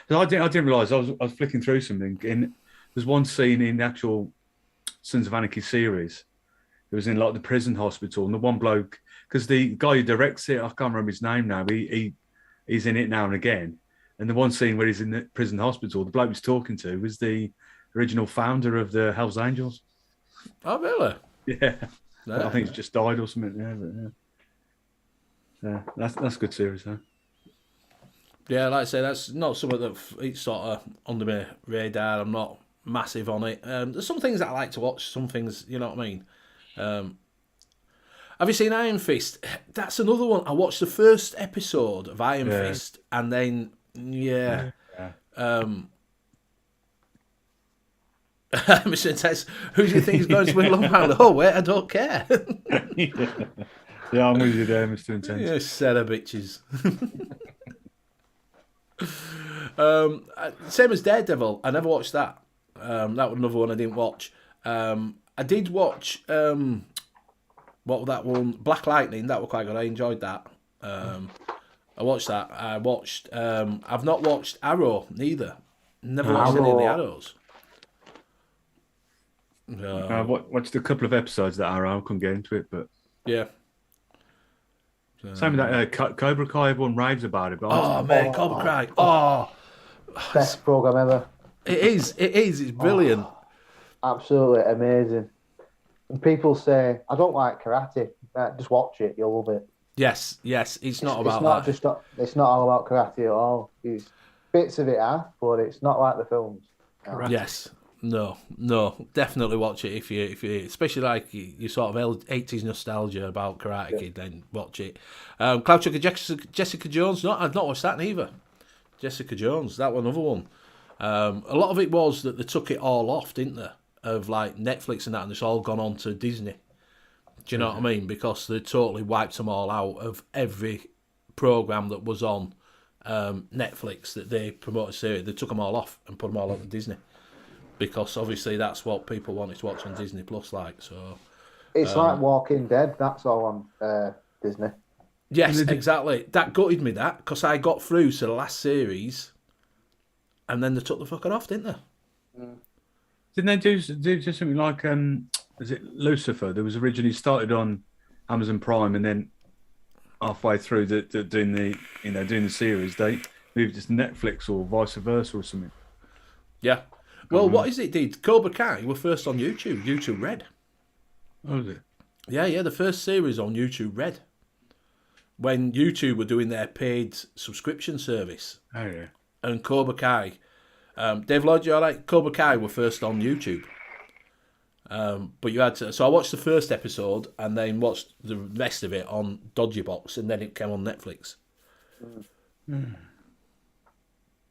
I didn't realise I was flicking through something. And there's one scene in the actual Sons of Anarchy series. It was in like the prison hospital, and the one bloke, because the guy who directs it, I can't remember his name now. He's in it now and again. And the one scene where he's in the prison hospital, the bloke he's talking to was the original founder of the Hells Angels. Oh, really? Yeah. I think he's just died or something. Yeah, that's a good series, huh? Yeah, like I say, that's not something that it's sort of under my radar. I'm not massive on it. There's some things that I like to watch. Some things, you know what I mean. Have you seen Iron Fist? That's another one. I watched the first episode of Iron Fist, and then Mr. Intense, who do you think is going to win Long Island? Oh, wait, I don't care. Yeah, I'm with you there, Mr. Intense. You set of bitches. Same as Daredevil. I never watched that. That was another one I didn't watch. I did watch what was that one? Black Lightning. That was quite good. I enjoyed that. I watched that. I've not watched Arrow neither. Never watched any of the Arrows. I watched a couple of episodes of that Arrow. I couldn't get into it, but yeah. Same with that Cobra Kai. Everyone raves about it. But man, Cobra Kai. Oh, best program ever. It is. It's brilliant. Absolutely amazing. And people say, I don't like karate. Just watch it. You'll love it. Yes. It's not about that. It's not all about karate at all. Bits of it are, but it's not like the films. Correct. Yes. No. Definitely watch it if you especially like you sort of 80s nostalgia about Karate Kid. Then watch it. Cloud Chucker Jessica Jones. No, I've not watched that neither. Jessica Jones. That was another one. A lot of it was that they took it all off, didn't they? Of like Netflix and that, and it's all gone on to Disney. Do you know what I mean? Because they totally wiped them all out of every program that was on Netflix that they promoted series. They took them all off and put them all onto Disney. Because obviously that's what people wanted to watch on Disney Plus, like so. It's like Walking Dead. That's all on Disney. Yes, exactly. That gutted me because I got through to the last series, and then they took the fucker off, didn't they? Didn't they do something like is it Lucifer? That was originally started on Amazon Prime, and then halfway through doing the series, they moved it to Netflix or vice versa or something. Yeah. Well, what is it? Did Cobra Kai were first on YouTube? YouTube Red. Oh, is it? Yeah. The first series on YouTube Red. When YouTube were doing their paid subscription service. Oh yeah. And Cobra Kai, Dave Lloyd, you all right? Cobra Kai were first on YouTube. But you had to. So I watched the first episode and then watched the rest of it on Dodgy Box, and then it came on Netflix.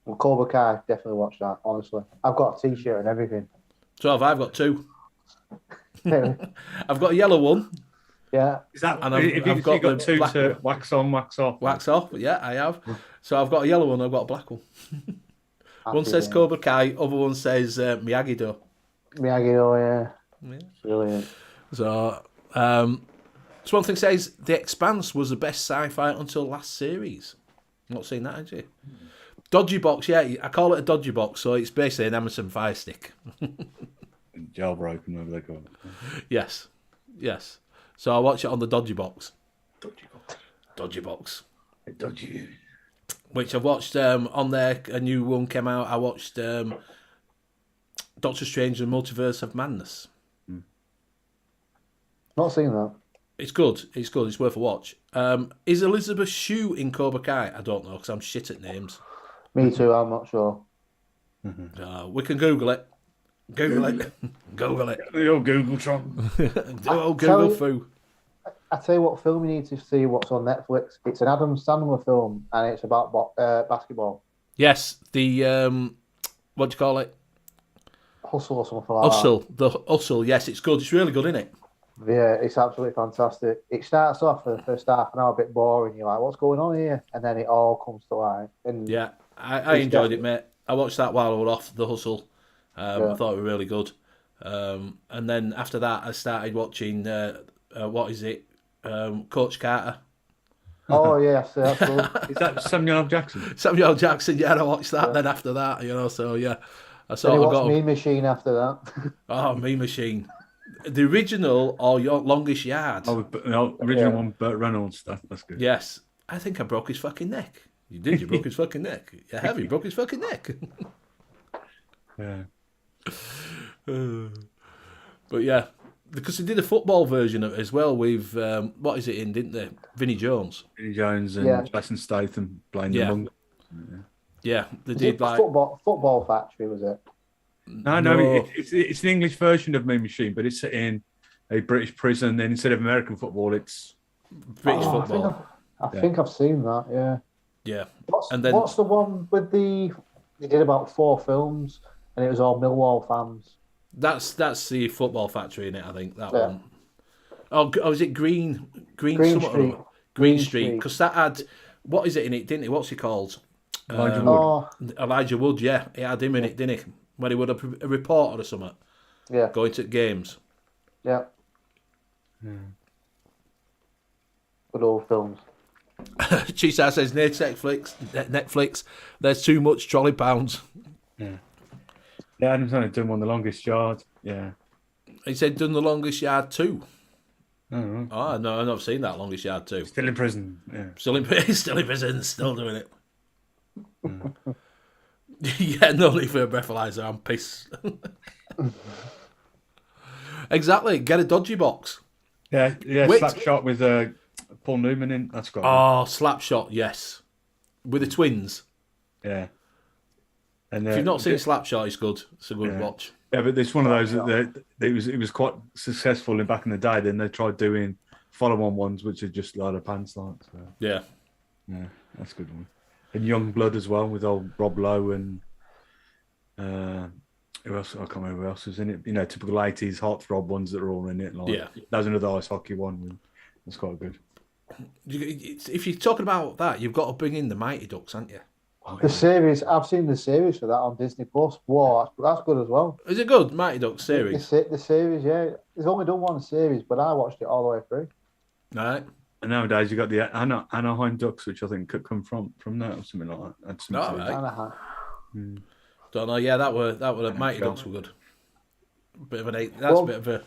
Well, Cobra Kai, definitely watch that, honestly. I've got a t-shirt and everything. So I've got two. I've got a yellow one. Yeah. Is that? And If I've got got the two black to one. wax on, wax off. Wax off, yeah, I have. So I've got a yellow one, I've got a black one. One Happy says days. Cobra Kai, other one says Miyagi-Do. Miyagi-Do, yeah. Yeah. Brilliant. So, so one thing says The Expanse was the best sci-fi until last series. Not seen that, had you? Dodgy box, yeah, I call it a dodgy box, so it's basically an Emerson Fire Stick. Jailbroken, whatever they call it. Yes, yes. So I watch it on the dodgy box. Dodgy box. Dodgy box. Dodgy. Which I've watched on there, a new one came out. I watched Doctor Strange and the Multiverse of Madness. Not seen that. It's good. It's good. It's worth a watch. Is Elizabeth Shue in Cobra Kai? I don't know because I'm shit at names. Me too, I'm not sure. We can Google it. Google it. Google it. The old Googletron. Do old Google you- foo. I tell you what film you need to see what's on Netflix. It's an Adam Sandler film and it's about basketball. Yes, the what do you call it? Hustle or something like Hustle. The Hustle. Yes, it's good. It's really good, isn't it? that. Yeah, it's absolutely fantastic. It starts off for the first half an hour a bit boring. You're like, what's going on here? And then it all comes to life. And Yeah, I enjoyed it, mate. I watched that while I was off the Hustle. I thought it was really good. And then after that, I started watching what is it? Coach Carter. oh yes, that's good. Is that Samuel L. Jackson? Samuel L. Jackson. Yeah, I watched that. Then after that, so yeah, I Then sort you of watch got. Mean Machine after that. Oh, Mean Machine. The original or Your Longest Yard. Oh, the original one, Burt Reynolds. That's good. Yes, I think I broke his fucking neck. You did. You broke his fucking neck. You have. You broke his fucking neck. Yeah. But yeah, because they did a football version of it as well with what is it in, didn't they? Vinnie Jones. Vinnie Jones and Yeah. Jason Statham playing Yeah. the monk. Yeah, they Was did it like football Factory, was it? No, No. it's an English version of Mean Machine, but it's set in a British prison. Then instead of American football, it's British Oh, football. I think I've seen that, yeah. Yeah, What's, And then- what's the one with they did about 4 films and it was all Millwall fans? that's the football factory in it. I think that Yeah. one. Oh, is it Green Green something or Street. other? Green Green Street, Street. because that had what is it in it, didn't it? What's he called? Elijah Wood. Oh, Elijah Wood. Yeah, he had him in it, didn't he? When he would a reporter or something yeah, going to games. yeah. Good old films. Chisa says, Netflix, there's too much trolley pounds. Yeah, Adam's only done one the longest yard. Yeah. He said, done the longest yard too. Oh, right. Oh, no, I've not seen that longest yard too. Still in prison. Yeah. Still in prison, still doing it. Yeah, no need for a breathalyzer, I'm pissed. Exactly, get a dodgy box. Yeah. Wait. Slapshot with Paul Newman in. That's great. Oh, Slapshot, yes. With the twins. Yeah. And If you've not seen Slapshot, it's good. It's a good Yeah. watch. Yeah, but it's one of those that it was quite successful in back in the day. Then they tried doing follow-on ones, which are just a lot of pants like. So, Yeah. yeah, that's a good one. And Young Blood as well with old Rob Lowe and who else? I can't remember who else was in it. You know, typical 80s heartthrob ones that are all in it. Like, Yeah. There's another ice hockey one. That's quite good. If you're talking about that, you've got to bring in the Mighty Ducks, haven't you? The series, I've seen the series for that on Disney Plus. Whoa, that's good as well. Is it good, Mighty Ducks series? The series, yeah. It's only done one series, but I watched it all the way through. Right. And nowadays you got the Anaheim Ducks, which I think could come from that or something like that. That's something Oh, to- right. Anaheim. Don't know. Yeah, that were Mighty Ducks were good. Bit of an eight. That's Well- a bit of a.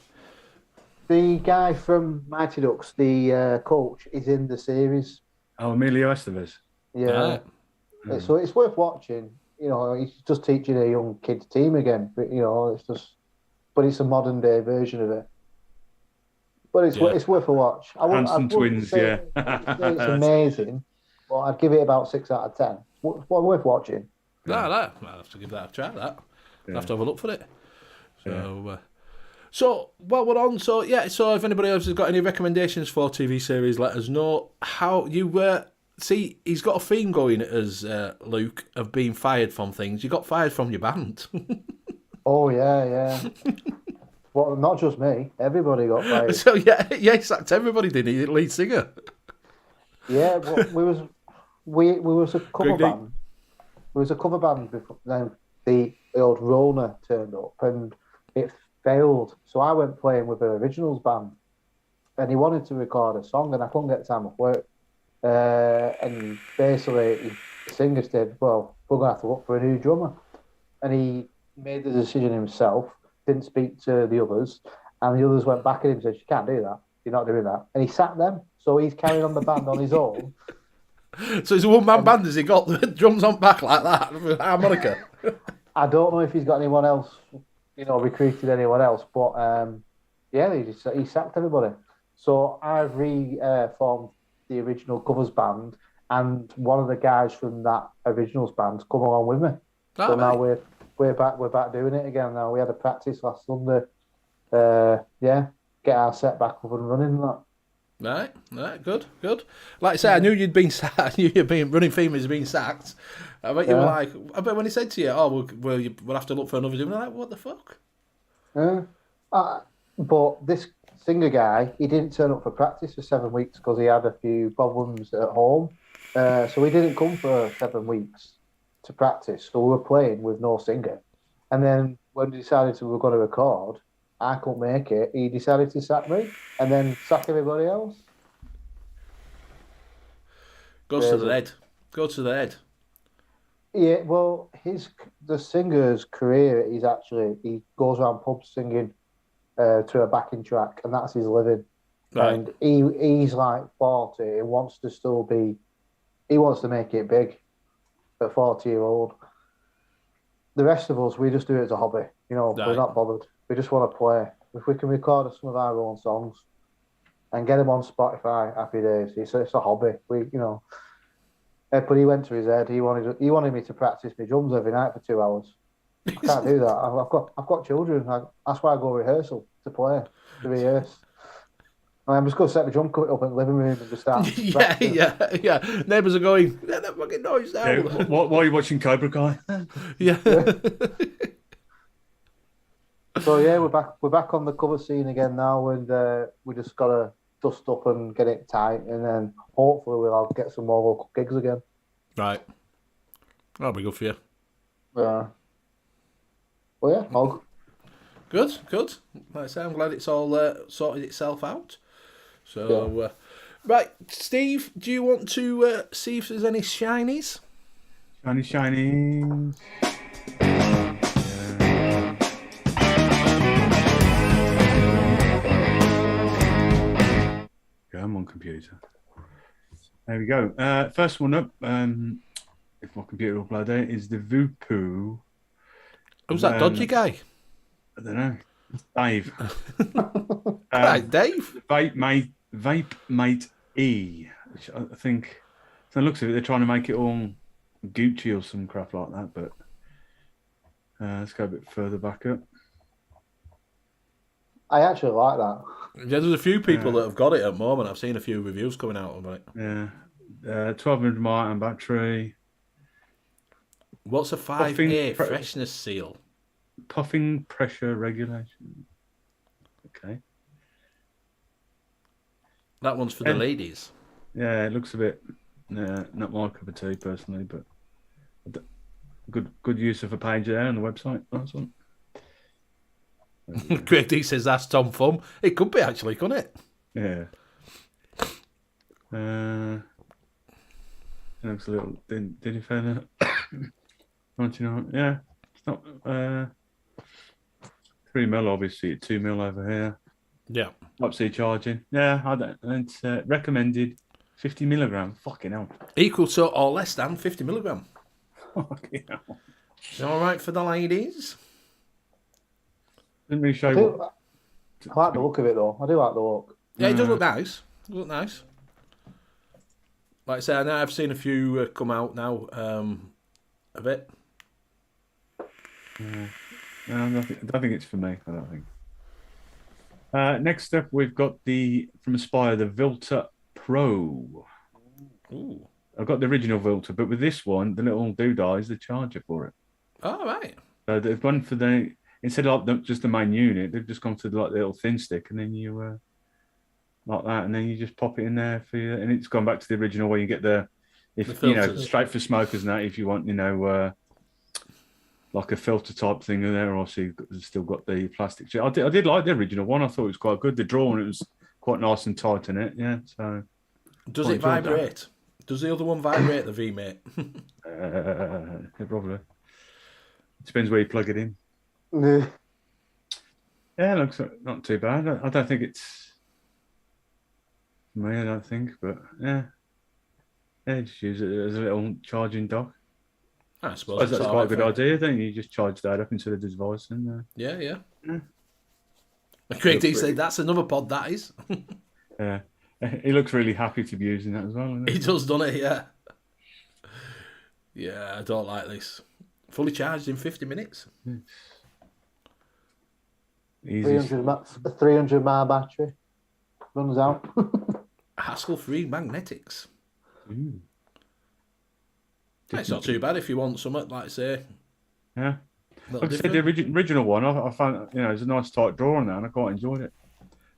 The guy from Mighty Ducks, the coach, is in the series. Oh, Emilio Estevez. Yeah. Right. So it's worth watching. You know, he's just teaching a young kid's team again. But, you know, but it's a modern day version of it. But it's worth a watch. Hanson twins, say it's amazing, but I'd give it about 6 out of 10. Worth watching. No, I'll have to give that a try. I'll have to have a look for it. So while we're on, so if anybody else has got any recommendations for TV series, let us know. How you see, he's got a theme going as Luke of being fired from things. You got fired from your band. Oh, yeah. Well, not just me. Everybody got fired. So yeah, he sacked everybody, didn't he? Lead singer. Yeah, well, we was a cover Greg D. band. There was a cover band before then. The old Rona turned up and it failed. So I went playing with an originals band, and he wanted to record a song, and I couldn't get time off work. And basically, the singer said, "Well, we're gonna have to look for a new drummer," and he made the decision himself. Didn't speak to the others, and the others went back at him and said, "You can't do that. You're not doing that." And he sacked them. So he's carrying on the band on his own. So it's a one-man band. Has he got the drums on back like that? Harmonica. I don't know if he's got anyone else, recruited anyone else, but yeah, he sacked everybody. So I've reformed the original covers band, and one of the guys from that originals band's come along with me. So now we're back doing it again. Now we had a practice last Sunday. Get our set back up and running. That. Right, good. Like I say, I knew you'd been sacked. I knew you'd been running Fems had been sacked. I bet you were like, I bet when he said to you, "Oh, we'll have to look for another," you were like, "What the fuck?" But this singer guy, he didn't turn up for practice for 7 weeks because he had a few problems at home. So he didn't come for 7 weeks to practice. So we were playing with no singer. And then when we decided we were going to record, I couldn't make it. He decided to sack me and then sack everybody else. Goes to the head. Yeah, well, the singer's career is he goes around pubs singing to a backing track, and that's his living. Right. And he's like 40. He wants to make it big at 40-year-old. The rest of us, we just do it as a hobby. We're not bothered. We just want to play. If we can record some of our own songs and get them on Spotify, happy days. It's a hobby. But he went to his head. He wanted me to practice my drums every night for 2 hours. I can't do that. I've got children. That's why I go rehearsal to rehearse. I'm just going to set the drum kit up in the living room and just start. yeah. Neighbours are going, "Let that fucking noise down." Yeah, while you're watching Cobra Kai. Yeah. So yeah, we're back on the cover scene again now, and we just gotta dust up and get it tight, and then hopefully we'll get some more local gigs again. Right. That'll be good for you. Yeah. Well, yeah, all good. Like I say, I'm glad it's all sorted itself out. So, right, Steve, do you want to see if there's any shinies? Shiny. Come on, computer. There we go. First one up, if my computer will play it, is the Vupu. Who's that dodgy guy? I don't know. Dave. Right, Dave. Vape Mate E, which I think, from the looks of it, they're trying to make it all Gucci or some crap like that, but let's go a bit further back up. I actually like that. Yeah, there's a few people that have got it at the moment. I've seen a few reviews coming out of it. Yeah. 1200 mAh battery. What's a 5A freshness seal? Puffing pressure regulation. Okay. That one's for the ladies. Yeah, it looks a bit not my cup of tea personally, but good use of a page there on the website. Nice one. Greg D says that's Tom Thumb. It could be actually, couldn't it? Yeah. It looks a little. Did you find that? 99. Yeah, it's not 3 mil obviously. 2 mil over here. Yeah. Type-C charging. Yeah, I don't. It's recommended 50 milligram. Fucking hell. Equal to or less than 50 milligram. Fucking hell. Is that all right for the ladies? Didn't really show. I like the look of it though. I do like the look. Yeah, it does look nice. It does look nice. Like I say, I know I've seen a few come out now of it. No, I don't think it's for me. I don't think. Next up, we've got from Aspire, the Vilta Pro. Ooh. I've got the original Vilta, but with this one, the little doodah is the charger for it. Oh, right. So they've gone for instead of just the main unit, they've just gone to the little thin stick, and then you like that, and then you just pop it in there for you, and it's gone back to the original where you get the straight for smokers and that. If you want, like a filter type thing in there, or so you've still got the plastic. I did like the original one. I thought it was quite good. The drawing, it was quite nice and tight in it. Yeah. So does it vibrate? Does the other one vibrate, the V-Mate? Probably. Depends where you plug it in. Yeah, it looks not too bad. I don't think it's me. I don't think, but yeah, just use it as a little charging dock. I suppose that's quite a good idea. Then you just charge that up into the device, and yeah. Craig D said that's another pod. That is. Yeah, he looks really happy to be using that as well. He does, doesn't he? Yeah. Yeah, I don't like this. Fully charged in 50 minutes. Easy. 300 mAh battery. Runs out. Hassle-free magnetics. It's not too bad if you want something, like say. Yeah. Like I said, the original one, I found, it's a nice tight drawer on that, and I quite enjoyed it.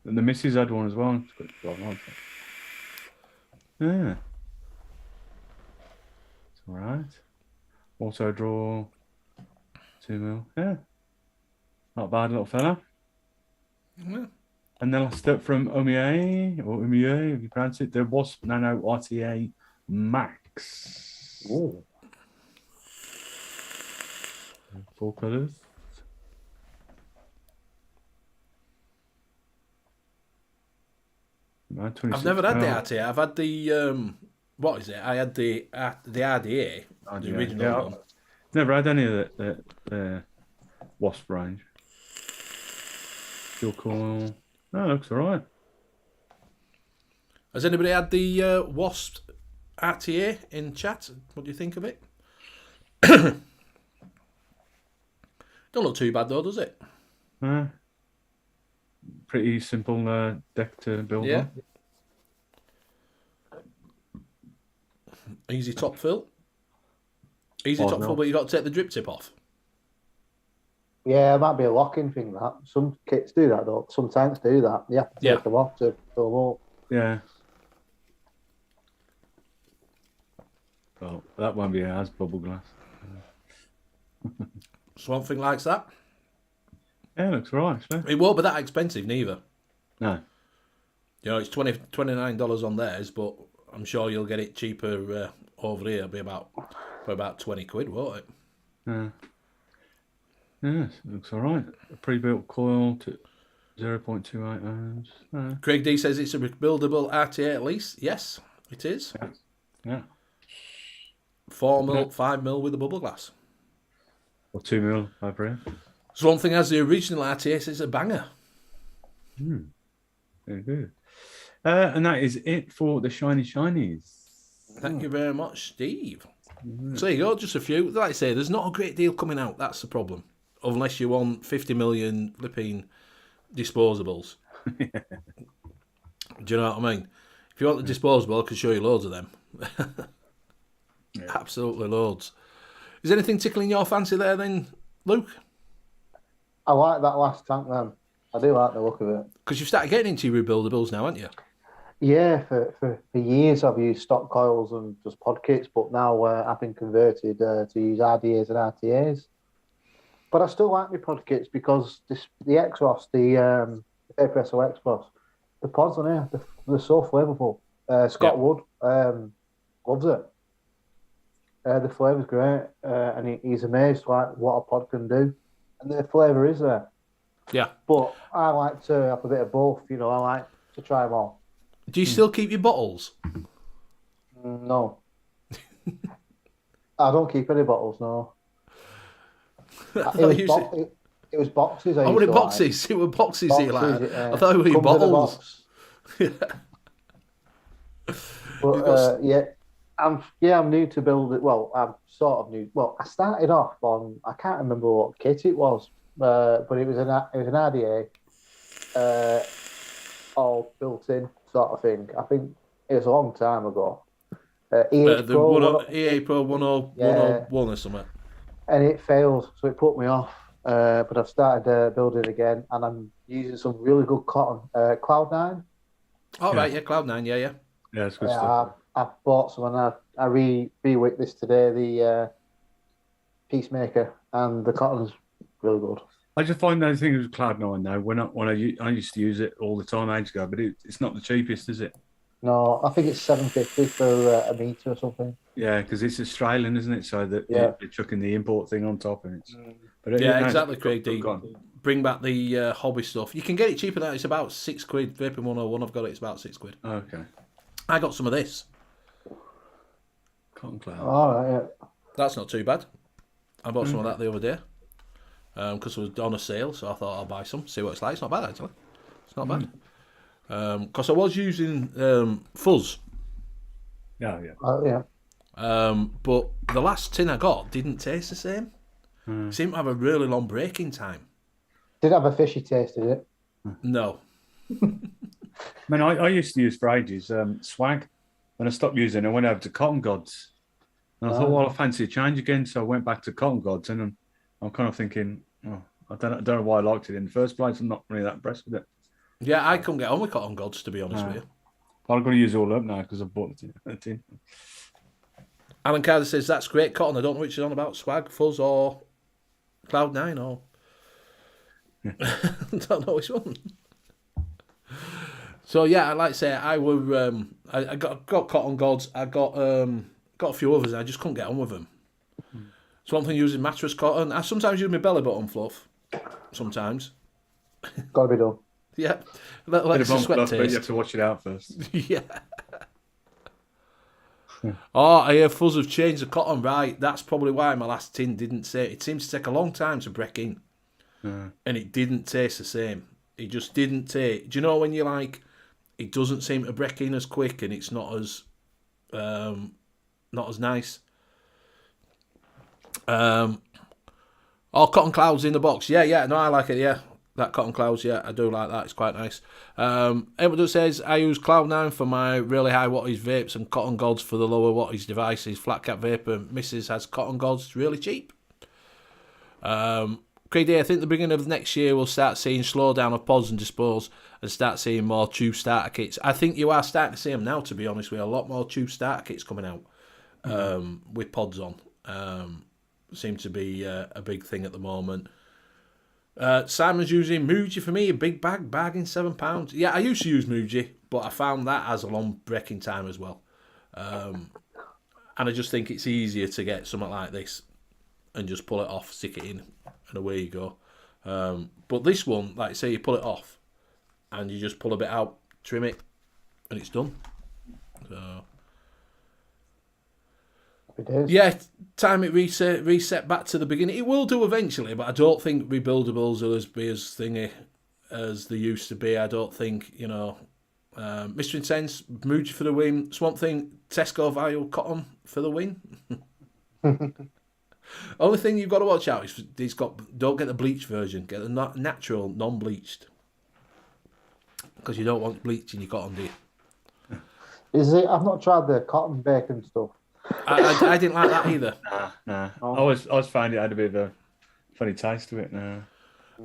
And the missus had one as well. Yeah. It's all right. Auto drawer, 2mm. Yeah. Not bad, little fella. Yeah. And then last up from Omie, or Omie, if you pronounce it, the Wasp Nano RTA Max. Ooh. 4 colours. I've never had the RTA. I've had the what is it? I had the RDA, the original one. Never had any of the Wasp range. Dual coil. Oh, looks alright. Has anybody had the Wasp RTA in chat? What do you think of it? Don't look too bad though, does it? Pretty simple deck to build on. Easy top fill. Top fill, but you got to take the drip tip off. Yeah, it might be a locking thing. That some kits do that though. Some tanks do that. You have to take them off to fill them up. Yeah. Well, that won't be as bubble glass. Swamp Thing likes that. Yeah, it looks right, actually. It won't be that expensive neither. No. It's $29 on theirs, but I'm sure you'll get it cheaper over here. It'll be for about 20 quid, won't it? Yeah. Yes, it looks all right. A pre-built coil to 0.28 ohms. Craig D says it's a rebuildable RTA at least. Yes, it is. Yeah. 4mm, 5mm with a bubble glass. Or 2mm over here. So one thing as the original RTS is a banger. Very good. And that is it for the Shiny Shinies. Thank you very much, Steve. So there you go, just a few. Like I say, there's not a great deal coming out. That's the problem. Unless you want 50 million flipping disposables. Do you know what I mean? If you want the disposable, I can show you loads of them. Absolutely loads. Is anything tickling your fancy there then, Luke? I like that last tank then. I do like the look of it. Because you've started getting into rebuildables now, haven't you? Yeah, for years I've used stock coils and just pod kits, but now I've been converted to use RDAs and RTAs. But I still like my pod kits because the Exos, the Vapor SO Exos, the pods on here, they're so flavourful. Scott Wood loves it. The flavour's great, and he's amazed like what a pod can do, and the flavour is there. Yeah. But I like to have a bit of both. I like to try them all. Do you still keep your bottles? No. I don't keep any bottles, no. It was boxes. Oh, were it boxes? Like. It were boxes you like. I thought it were your bottles. But I'm new to build it. Well, I'm sort of new. Well, I started off on, I can't remember what kit it was, but it was an RDA, all built in sort of thing. I think it was a long time ago. EA Pro 101 or something. And it failed, so it put me off. but I've started building again, and I'm using some really good cotton. Cloud9. All right, yeah, Cloud9, yeah. Yeah, it's good stuff. I've bought some, and I re-wicked this today, the Peacemaker, and the cotton's really good. I just find those things with Cloud9 now. I used to use it all the time ages ago, but it's not the cheapest, is it? No, I think it's $7.50 for a meter or something. Yeah, because it's Australian, isn't it? So that Yeah. you're chucking the import thing on top, and it's. But Yeah, no, exactly, it's Craig D. gone. Bring back the hobby stuff. You can get it cheaper now. It's about £6. Vaping 101, I've got it. It's about £6. Okay. I got some of this. Cotton Cloud. All right, yeah. That's not too bad. I bought some of that the other day because it was on a sale, so I thought I'll buy some, see what it's like. It's not bad, actually. It's not bad. Because I was using fuzz. Yeah. But the last tin I got didn't taste the same. It seemed to have a really long breaking time. Did have a fishy taste, did it? No. I used to use for ages swag. When I stopped using it, I went over to Cotton Gods. And I thought, well, I fancy a change again. So I went back to Cotton Gods, and I'm kind of thinking, I don't know why I liked it in the first place. I'm not really that impressed with it. Yeah, I couldn't get on with Cotton Gods, to be honest with you. Well, I've got to use it all up now because I've bought the tin. Alan Carter says, that's great cotton. I don't know which is on about, swag, fuzz, or Cloud9, or... I don't know which one. So, yeah, like I say, I got Cotton Gods. I got a few others, and I just couldn't get on with them. So one thing using mattress cotton. I sometimes use my belly button fluff. Sometimes. Got to be done. Yeah. Let Bit of sweat fluff, taste. but you have to watch it out first. Yeah. Oh, I hear Fuzz have changed the cotton. Right, that's probably why my last tin didn't say. It seems to take a long time to break in. And it didn't taste the same. It just didn't taste. Do you know when you're like, it doesn't seem to break in as quick and it's not as nice. Cotton Clouds in the box. Yeah, no, I like it, yeah. That Cotton Clouds, yeah, I do like that. It's quite nice. Everyone says, I use Cloud9 for my really high wattage vapes and Cotton Gods for the lower wattage devices. Flat Cap Vapor, Mrs. has Cotton Gods, really cheap. Craig D, I think the beginning of next year we'll start seeing slowdown of pods and dispose and start seeing more tube starter kits. I think you are starting to see them now, to be honest with you. A lot more tube starter kits coming out with pods on. Seem to be a big thing at the moment. Simon's using Muji for me, a big bag, bargain £7. Yeah, I used to use Muji, but I found that has a long breaking time as well. And I just think it's easier to get something like this and just pull it off, stick it in, and away you go. But this one, like I say, you pull it off and you just pull a bit out, trim it, and it's done. So... yeah, time it reset back to the beginning. It will do eventually, but I don't think rebuildables will be as thingy as they used to be. I don't think, Mr. Intense, Muji for the win. Swamp Thing, Tesco Value Cotton for the win. Only thing you've got to watch out is don't get the bleached version. Get the natural, non-bleached. Because you don't want bleach in your cotton, do you? Is it? I've not tried the cotton bacon stuff. I didn't like that either. Nah. I always found it had a bit of a funny taste to it. Nah.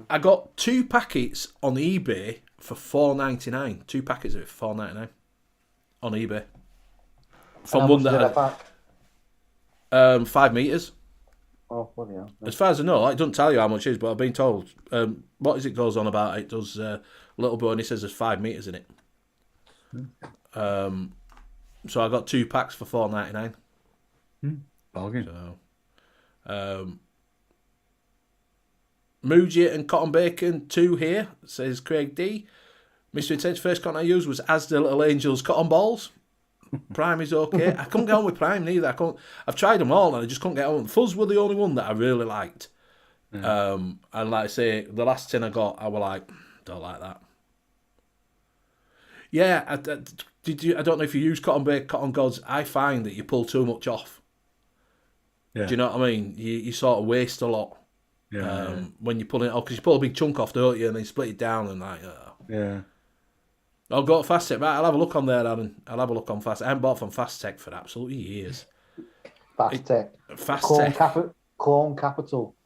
I got 2 packets on eBay for $4.99. 2 packets of it for $4.99 on eBay. From one that had 5 meters. Oh, bloody hell. As far as I know, it doesn't tell you how much it is, but I've been told. What is it goes on about? It does little boy and he says there's 5 meters in it. So I got 2 packs for $4.99. Bargain. So, Muji and Cotton Bacon 2 here, says Craig D. Mr. Intense, first cotton I used was Asda Little Angels Cotton Balls. Prime is okay. I couldn't get on with Prime neither. I've tried them all and I just couldn't get on. Fuzz were the only one that I really liked. And like I say, the last tin I got, I was like, don't like that. Yeah, I don't know if you use Cotton Gods. I find that you pull too much off. Yeah. Do you know what I mean? You sort of waste a lot. Yeah. When you pull it off, because you pull a big chunk off, don't you? And then split it down and like. Yeah. I'll go to Fast Tech. Right, I'll have a look on there, Aaron. I'll have a look on Fast. I haven't bought from Fast Tech for absolutely years. Fast Tech. Fast Clone Tech. Clone Capital.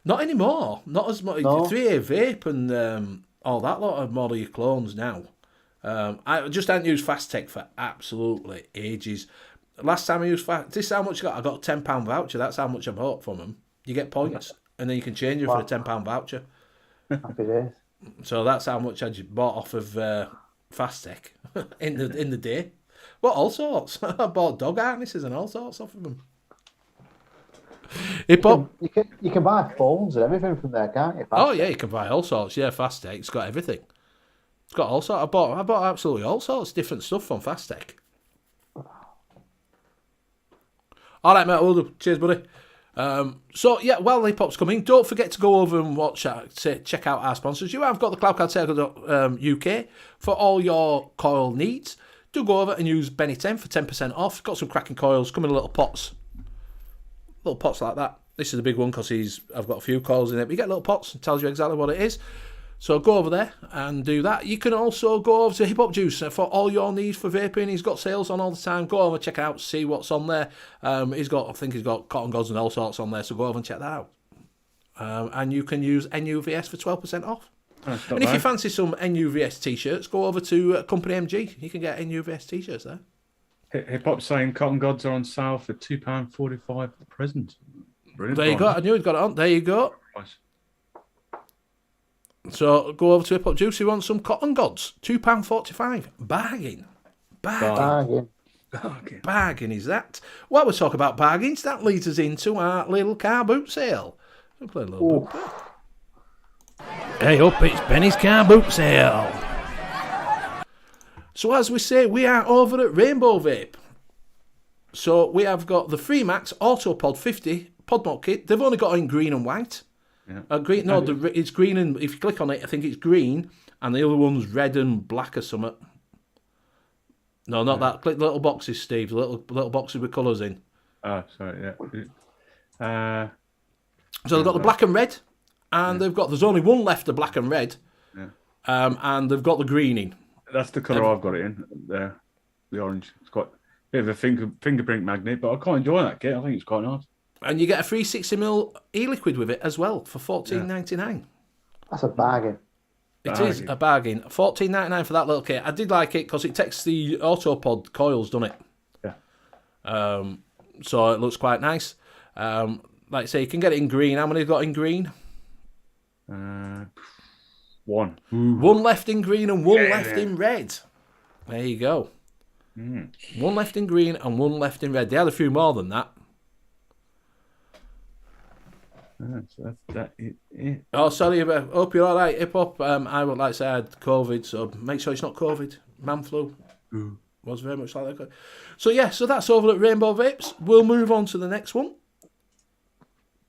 Not anymore. Not as much. No. 3A Vape and all that lot of model your clones now. I just hadn't used Fast Tech for absolutely ages. Last time I used Fast, this is how much I got. I got a £10 voucher. That's how much I bought from them. You get points, and then you can change it for a £10 voucher. Happy days. So that's how much I just bought off of Fast Tech in the day. Well, all sorts. I bought dog harnesses and all sorts off of them. Hip hop. You can buy phones and everything from there, can't you? Oh yeah, you can buy all sorts. Yeah, Fast Tech. It's got everything. It's got all sorts. I bought absolutely all sorts of different stuff from Fast Tech. All right, mate. We'll do. Cheers, buddy. So yeah, while hip hop's coming, don't forget to go over and check out our sponsors. You have got the cloudcardcircle.uk for all your coil needs. Do go over and use Benny10 for 10% off. Got some cracking coils, come in little pots like that. This is a big one because I've got a few coils in it. But you get little pots, it tells you exactly what it is. So go over there and do that. You can also go over to Hip Hop Juice for all your needs for vaping. He's got sales on all the time. Go over, check it out, see what's on there. I think he's got cotton gods and all sorts on there. So go over and check that out. And you can use N.U.V.S for 12% off. And if you fancy some N.U.V.S t-shirts, go over to Company MG. You can get N.U.V.S t-shirts there. Hip Hop saying cotton gods are on sale for £2.45 at present. Brilliant. There you go. I knew he'd got it on. There you go. Nice. So go over to Hip Hop Juice. You want some cotton gods? £2.45. Bargain. Bargain is that. While we talk about bargains, that leads us into our little car boot sale. We'll play a little bit. Hey up, it's Benny's car boot sale. So as we say, we are over at Rainbow Vape. So we have got the Freemax Autopod 50 pod mod kit. They've only got it in green and white. Yeah. It's green, and if you click on it, I think it's green, and the other one's red and black or something. No, not that. Click the little boxes, Steve. Little boxes with colours in. Oh, sorry, yeah. So they've got the black and red, and there's only one left, the black and red. Yeah. And they've got the green in. That's the colour I've got it in. There, the orange. It's quite a bit of a fingerprint magnet, but I quite enjoy that kit. I think it's quite nice. And you get a free 60ml e-liquid with it as well for $14.99. That's a bargain. It is a bargain. $14.99 for that little kit. I did like it because it takes the Autopod coils, doesn't it? Yeah. So it looks quite nice. Like I say, you can get it in green. How many have got in green? One. One left in green and one left in red. There you go. One left in green and one left in red. They had a few more than that. So that's it. Oh, sorry. I hope you're all right, Hip Hop. I would like to say I had COVID, so make sure it's not COVID. Man flu. Was very much like that. So that's over at Rainbow Vapes. We'll move on to the next one.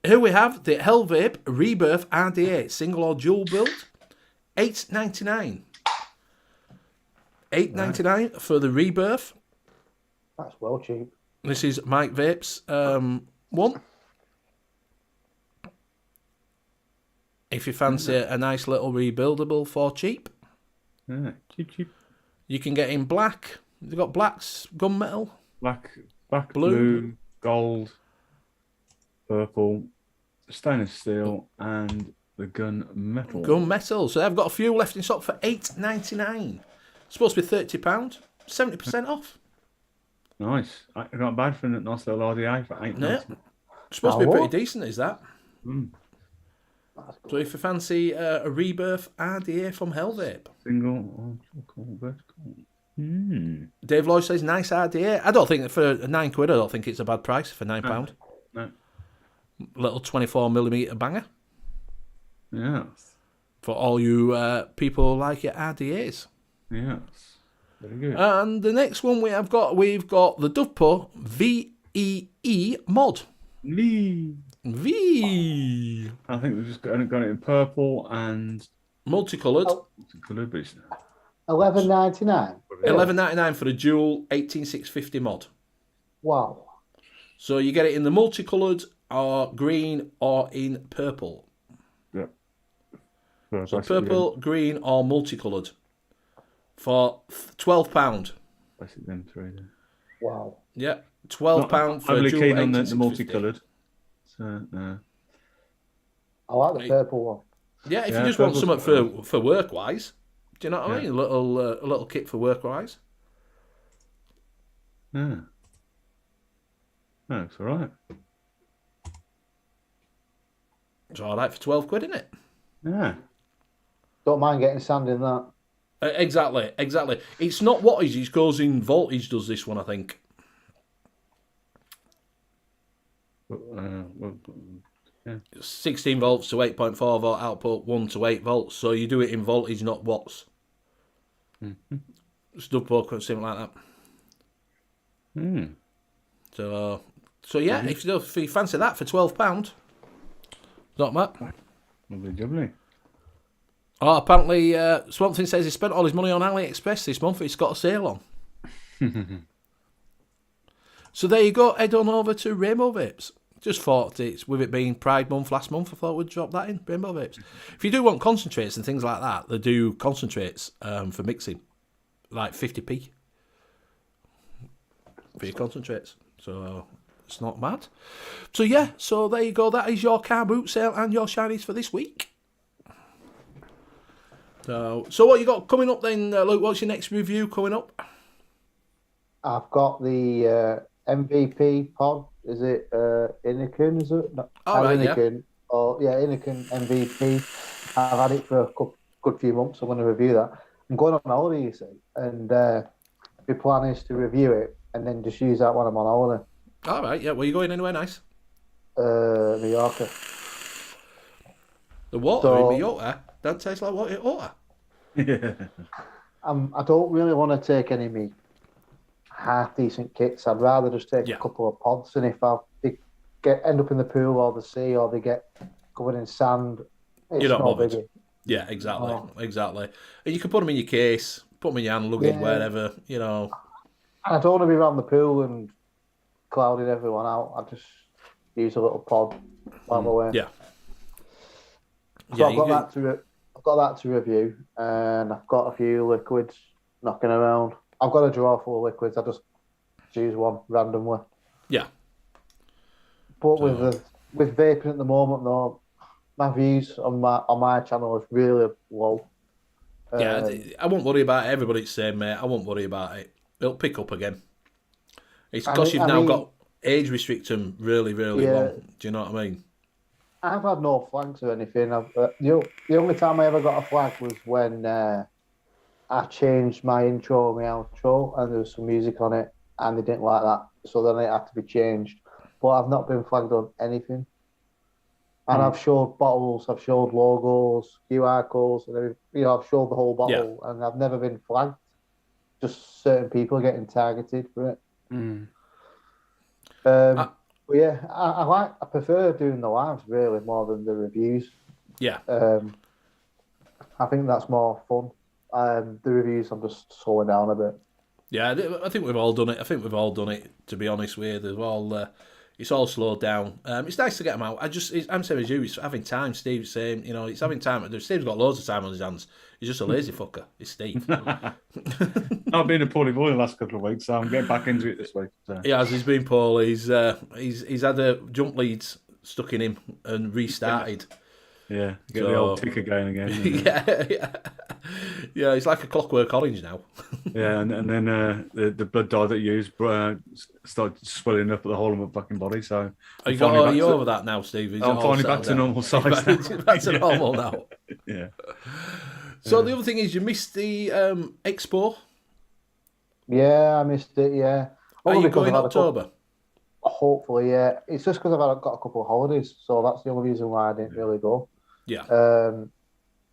Here we have the Hell Vape Rebirth RDA single or dual build. $8.99. $8.99 for the Rebirth. That's well cheap. This is Mike Vape's one. If you fancy a nice little rebuildable for cheap. Yeah, cheap. You can get in black. They've got blacks, gunmetal. Black, blue, gold, purple, stainless steel, and the gunmetal. So they've got a few left in stock for $8.99. Supposed to be £30, 70% off. Nice. Not bad for a nice little RDA for $8.99. Yeah. Supposed to be pretty decent, is that? So if you fancy a Rebirth RDA from Hell Vape. Single, vertical. Dave Lloyd says nice RDA. I don't think for £9, I don't think it's a bad price for £9. No. Little 24mm banger. Yes. For all you people who like your RDAs. Yes. Very good. And the next one we've got the Dovepo VEE mod. V. I think we've just got it in purple and multicoloured. Multicoloured, but it's $11.99. $11.99 for a dual 18650 mod. Wow. So you get it in the multicoloured or green or in purple. Yeah. So purple, green or multicoloured for £12. Basically them three then. Wow. Yeah. £12 for a I'm really dual keen on the 18650. multicoloured. So, no. I like the purple one. Yeah, if Yeah, you just want purple's something for work wise, do you know what I Yeah. mean? A little kit for work wise. Yeah. No, it's all right. It's all right for 12 quid, isn't it? Yeah. Don't mind getting sand in that. Exactly. It's not wattage, it goes in voltage, does this one, I think. Well, yeah. 16 volts to 8.4 volt output, 1 to 8 volts. So you do it in voltage, not watts. Stub poker, something like that. Mm. So yeah, if you fancy that for £12, not bad. Lovely. Oh, apparently, Swamp Thing says he spent all his money on AliExpress this month. It's got a sale on. So there you go. Head on over to Rainbow Vapes. Just thought with it being Pride Month last month, I thought we'd drop that in. Rainbow Vapes. If you do want concentrates and things like that, they do concentrates for mixing, like 50p for your concentrates. So it's not bad. So yeah, so there you go. That is your car boot sale and your shinies for this week. So what you got coming up then, Luke? What's your next review coming up? I've got the MVP pod. Is it Inikin? Is it? No, Oh, right, Inikin. Yeah. Oh, yeah, Inikin MVP. I've had it for a good few months. I'm going to review that. I'm going on holiday, you see, and the plan is to review it and then just use that when I'm on holiday. All right, yeah. Where you going anywhere nice? New Yorker. The water in Mallorca don't taste like water. Yeah. I don't really want to take any me half decent kits. I'd rather just take a couple of pods, and if they end up in the pool or the sea or they get covered in sand, it's You're not not bothered. biggie. Yeah, exactly. And you can put them in your case, put them in your hand luggage, wherever, you know. I don't want to be around the pool and clouding everyone out. I just use a little pod while I'm away. Yeah. So I've got that to review, and I've got a few liquids knocking around. I've got a drawer full of liquids. I just choose one randomly. Yeah. But with vaping at the moment, though, my views on my channel is really low. Yeah, I won't worry about it. Everybody's saying, mate, I won't worry about it. It'll pick up again. It's because you've now got age restriction really, really long. Do you know what I mean? I've had no flags or anything. The only time I ever got a flag was when I changed my intro and my outro, and there was some music on it, and they didn't like that, so then it had to be changed. But I've not been flagged on anything. And I've showed bottles, I've showed logos, QR codes, and everything. I've showed the whole bottle, and I've never been flagged. Just certain people getting targeted for it. But yeah, I prefer doing the lives really more than the reviews. Yeah. I think that's more fun. The reviews, I'm just slowing down a bit. Yeah, I think we've all done it. To be honest with you, it's all slowed down. It's nice to get them out. I'm saying as you, it's having time. Steve's saying, it's having time. Steve's got loads of time on his hands. He's just a lazy fucker. It's Steve. I've been a poorly boy the last couple of weeks, so I'm getting back into it this week. So. Yeah, as he's been poorly, he's had a jump leads stuck in him and restarted. Yeah, get the old ticker going again. Yeah, it's like a Clockwork Orange now. Yeah, and then the blood dye that you used started swelling up at the whole of my fucking body. So Are you over that now, Steve? I'm finally back to normal size. Back to normal now. Yeah. So the other thing is you missed the expo. Yeah, I missed it. Yeah. Are you going in October? Hopefully, yeah. It's just because I've got a couple of holidays, so that's the only reason why I didn't really go. Yeah.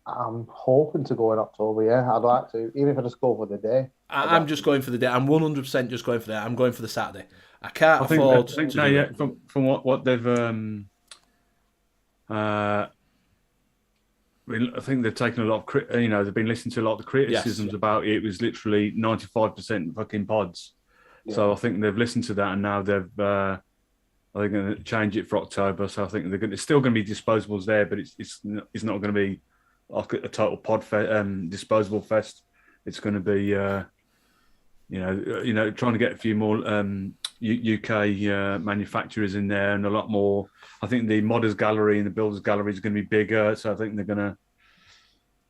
I'm hoping to go in October. Yeah, I'd like to, even if I just go for the day. I'm just going for the day. I'm 100% just going for the day. I'm going for the Saturday. I can't afford to do it. From what they've I think they've taken a lot of they've been listening to a lot of the criticisms about it. It was literally 95% fucking pods. Yeah. So I think they've listened to that, and now they're going to change it for October. So I think it's still going to be disposables there, but it's not going to be like a total pod disposable fest. It's going to be trying to get a few more UK manufacturers in there, and a lot more. I think the modders gallery and the builders gallery is going to be bigger, so I think they're going to.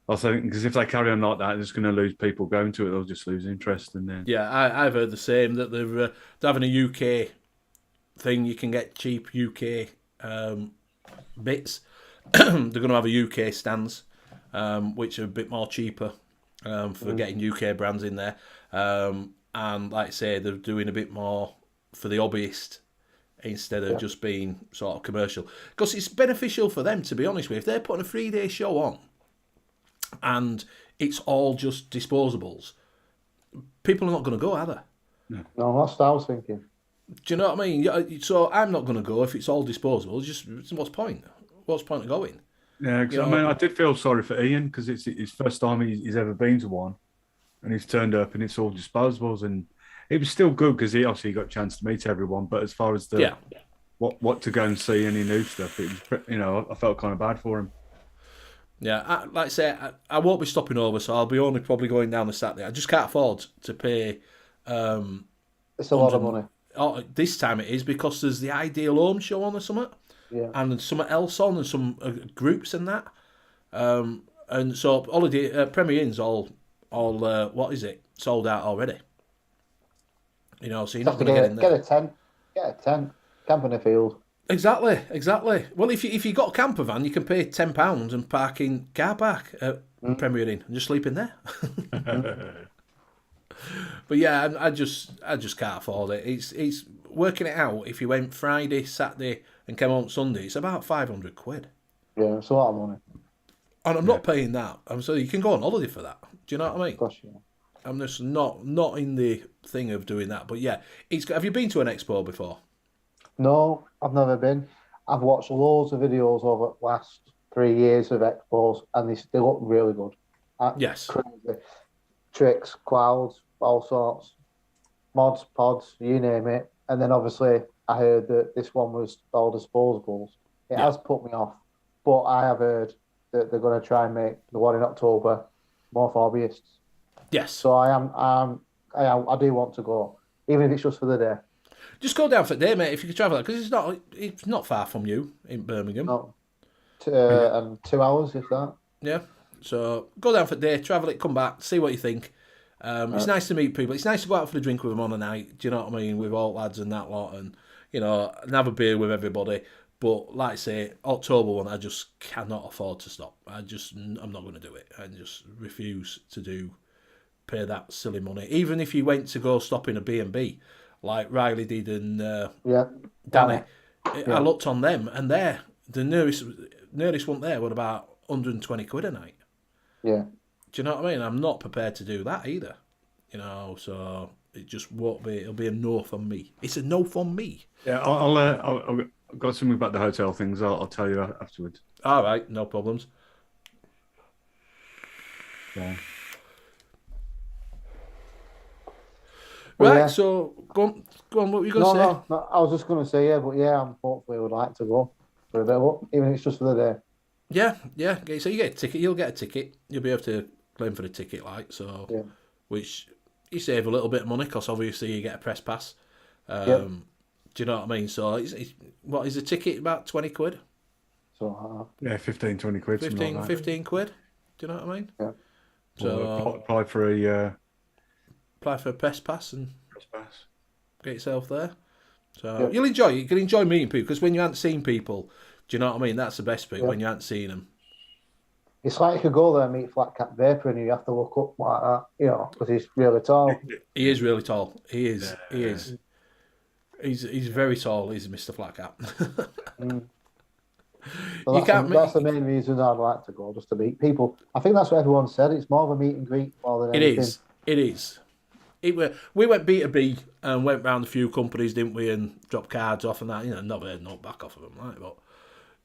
Also, because if they carry on like that, they're just going to lose people going to it. They'll just lose interest, and then Yeah, I've heard the same, that they're having a UK thing. You can get cheap UK bits. They're going to have a UK stands, which are a bit more cheaper for getting UK brands in there. And like I say, they're doing a bit more for the hobbyist instead of just being sort of commercial. Because it's beneficial for them, to be honest with you. If they're putting a 3-day show on and it's all just disposables, people are not going to go, are they? No, that's what I was thinking. Do you know what I mean? So I'm not going to go if it's all disposable. Just what's the point? What's the point of going? yeah. Cause, I mean, I did feel sorry for Ian because it's his first time he's ever been to one, and he's turned up and it's all disposables, and it was still good because he obviously got a chance to meet everyone. But as far as the what to go and see any new stuff, it was, I felt kind of bad for him. Yeah, like I say, I won't be stopping over, so I'll be only probably going down the Saturday. I just can't afford to pay. It's a lot of money. Oh, this time it is because there's the Ideal Home show on or something, and there's something else on and some groups and that. And so Premier Inn's all what is it, sold out already. So you're not going to get in there. Get a tent, camp in a field. Exactly. Well, if you got a camper van, you can pay £10 and park in car park at Premier Inn and just sleep in there. But yeah, I just can't afford it. It's working it out. If you went Friday, Saturday, and came home Sunday, it's about £500. Yeah, it's a lot of money. And I'm not paying that. So you can go on holiday for that. Do you know what I mean? Gosh, yeah. I'm just not in the thing of doing that. But yeah, have you been to an expo before? No, I've never been. I've watched loads of videos over the last 3 years of expos, and they look really good. Yes. Crazy. Tricks, clouds, all sorts. Mods, pods, you name it. And then obviously I heard that this one was all disposables. It has put me off, but I have heard that they're going to try and make the one in October more for hobbyists. Yes. So I do want to go, even if it's just for the day. Just go down for the day, mate, if you can travel, because it's not far from you in Birmingham. No. And 2 hours, if that. Yeah. So go down for the day, travel it, come back, see what you think. It's nice to meet people. It's nice to go out for a drink with them on a night. Do you know what I mean? With all lads and that lot, and and have a beer with everybody. But like I say, October one, I just cannot afford to stop. I'm not going to do it. I just refuse to pay that silly money. Even if you went to go stop in a B&B, like Riley did and Danny, I looked on them, and the nearest one there was about £120 a night. Yeah. Do you know what I mean? I'm not prepared to do that either. So it just won't be. It'll be a no from me. It's a no from me. Yeah, I've got something about the hotel things. I'll tell you afterwards. All right, no problems. Yeah. Right, so go on. What were you going to say? No, I was just going to say, hopefully would like to go for a bit of luck, even if it's just for the day. Yeah. So you get a ticket. You'll get a ticket. You'll be able to claim for the ticket, which you save a little bit of money because obviously you get a press pass. Do you know what I mean? So what is a ticket, about £20? So 15, 20 quid. 15 quid. Do you know what I mean? Yeah. So apply for a press pass and get yourself there. So Yeah. you can enjoy meeting people, because when you haven't seen people, do you know what I mean? That's the best bit, when you haven't seen them. It's like you could go there and meet Flat Cap Vapor and you have to look up like that, because he's really tall. He is really tall. He is. He is. He's very tall. He's Mr. Flat Cap. So that's the main reason I'd like to go, just to meet people. I think that's what everyone said. It's more of a meet and greet more than anything. It is. We went B2B and went round a few companies, didn't we, and dropped cards off and that. Not heard no back off of them, right? But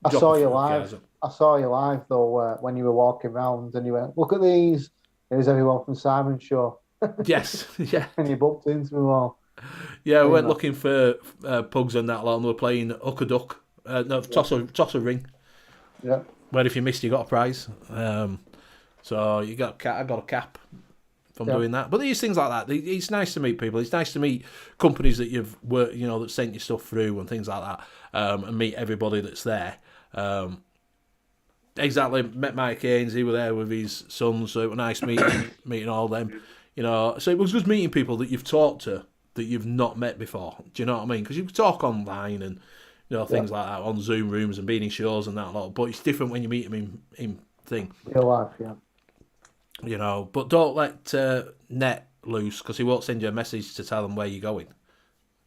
I saw you live though when you were walking around and you went, "Look at these." There's everyone from Simon's show. Yes, yeah. And you bumped into them all. Yeah, we went looking for pugs and that lot, and we were playing Hook a Duck. Toss a ring. Yeah. Where if you missed, you got a prize. So I got a cap. from doing that. But these things like that, it's nice to meet people. It's nice to meet companies that you've worked, that sent you stuff through and things like that, and meet everybody that's there. Exactly, met Mike Haynes. He was there with his sons, so it was nice meeting all them. So it was just meeting people that you've talked to that you've not met before. Do you know what I mean? Because you can talk online and things like that on Zoom rooms and being in shows and that lot. But it's different when you meet them in thing. Real life, yeah. But don't let Net loose, because he won't send you a message to tell them where you're going.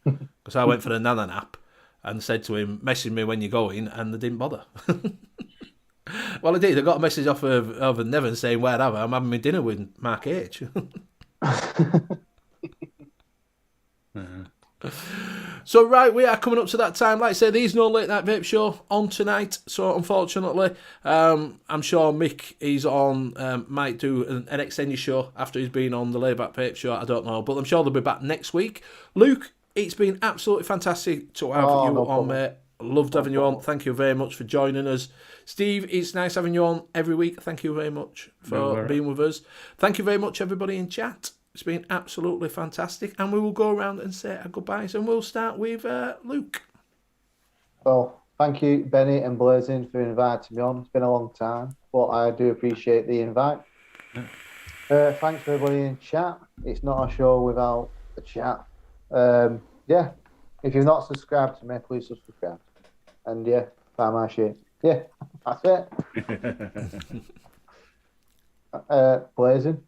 Because I went for the Nana nap and said to him, message me when you're going, and they didn't bother. Well, I did. I got a message off of Nevin saying, wherever, I'm having my dinner with Mark H. So, right, we are coming up to that time. Like I say, there's no Late Night Vape Show on tonight. So, unfortunately, I'm sure Mick, he's on, might do an extended show after he's been on the Layback Vape Show. I don't know. But I'm sure they'll be back next week. Luke, it's been absolutely fantastic to have you on, mate. Loved having you on. Thank you very much for joining us. Steve, it's nice having you on every week. Thank you very much for being with us. Thank you very much, everybody in chat. It's been absolutely fantastic. And we will go around and say our goodbyes. And we'll start with Luke. Well, thank you, Benny and Blazing, for inviting me on. It's been a long time, but I do appreciate the invite. Thanks for everybody in chat. It's not a show without a chat. Yeah, if you've not subscribed to me, please subscribe. And yeah, buy my shit. Yeah, that's it. Blazing.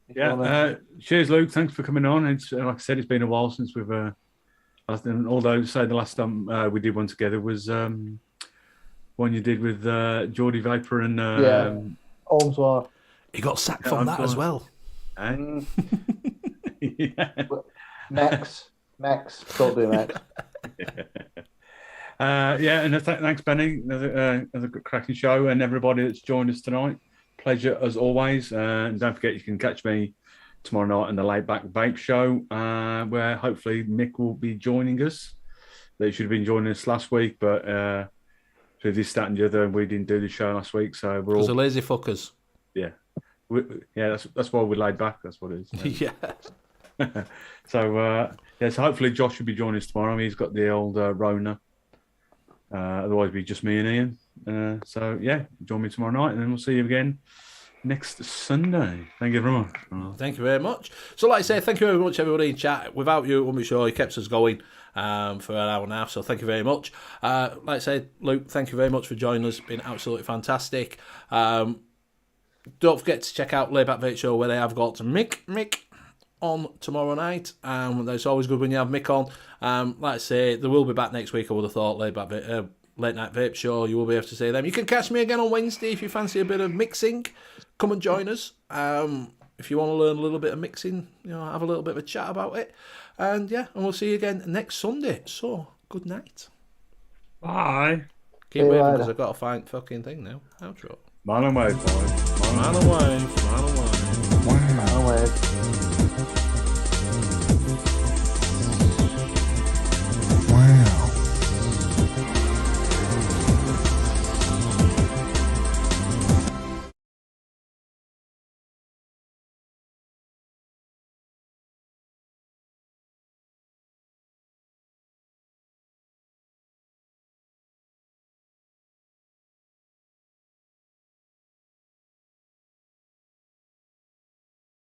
Cheers, Luke. Thanks for coming on. It's like I said, it's been a while since we've. Although, say the last time we did one together was one you did with Geordie Vapor and Holmes. He got sacked from that as well. Yeah. Mex, don't do Mex. And thanks, Benny. Another cracking show, and everybody that's joined us tonight. Pleasure as always. And don't forget, you can catch me tomorrow night on the Laid Back Vape Show, where hopefully Mick will be joining us. They should have been joining us last week, but through this, that, and the other, we didn't do the show last week, so we're all the lazy fuckers. Yeah, that's why we're laid back. That's what it is. Yeah. So hopefully Josh will be joining us tomorrow. I mean, he's got the old Rona. Otherwise, it'd be just me and Ian. Join me tomorrow night, and then we'll see you again next Sunday. Thank you very much. Thank you very much. So, like I say, thank you very much, everybody in chat. Without you, it wouldn't be sure. You kept us going for an hour and a half, so thank you very much. Like I said, Luke, thank you very much for joining us. It's been absolutely fantastic. Don't forget to check out Layback Vape Show, where they have got Mick on tomorrow night. It's always good when you have Mick on. Like I say, they will be back next week, I would have thought, Late Night Vape Show. You will be able to see them. You can catch me again on Wednesday if you fancy a bit of mixing. Come and join us. If you want to learn a little bit of mixing, have a little bit of a chat about it. And we'll see you again next Sunday. So, good night. Bye. Keep waiting because I've got to find fucking thing now. Outro. Mile away, boy. Mile away.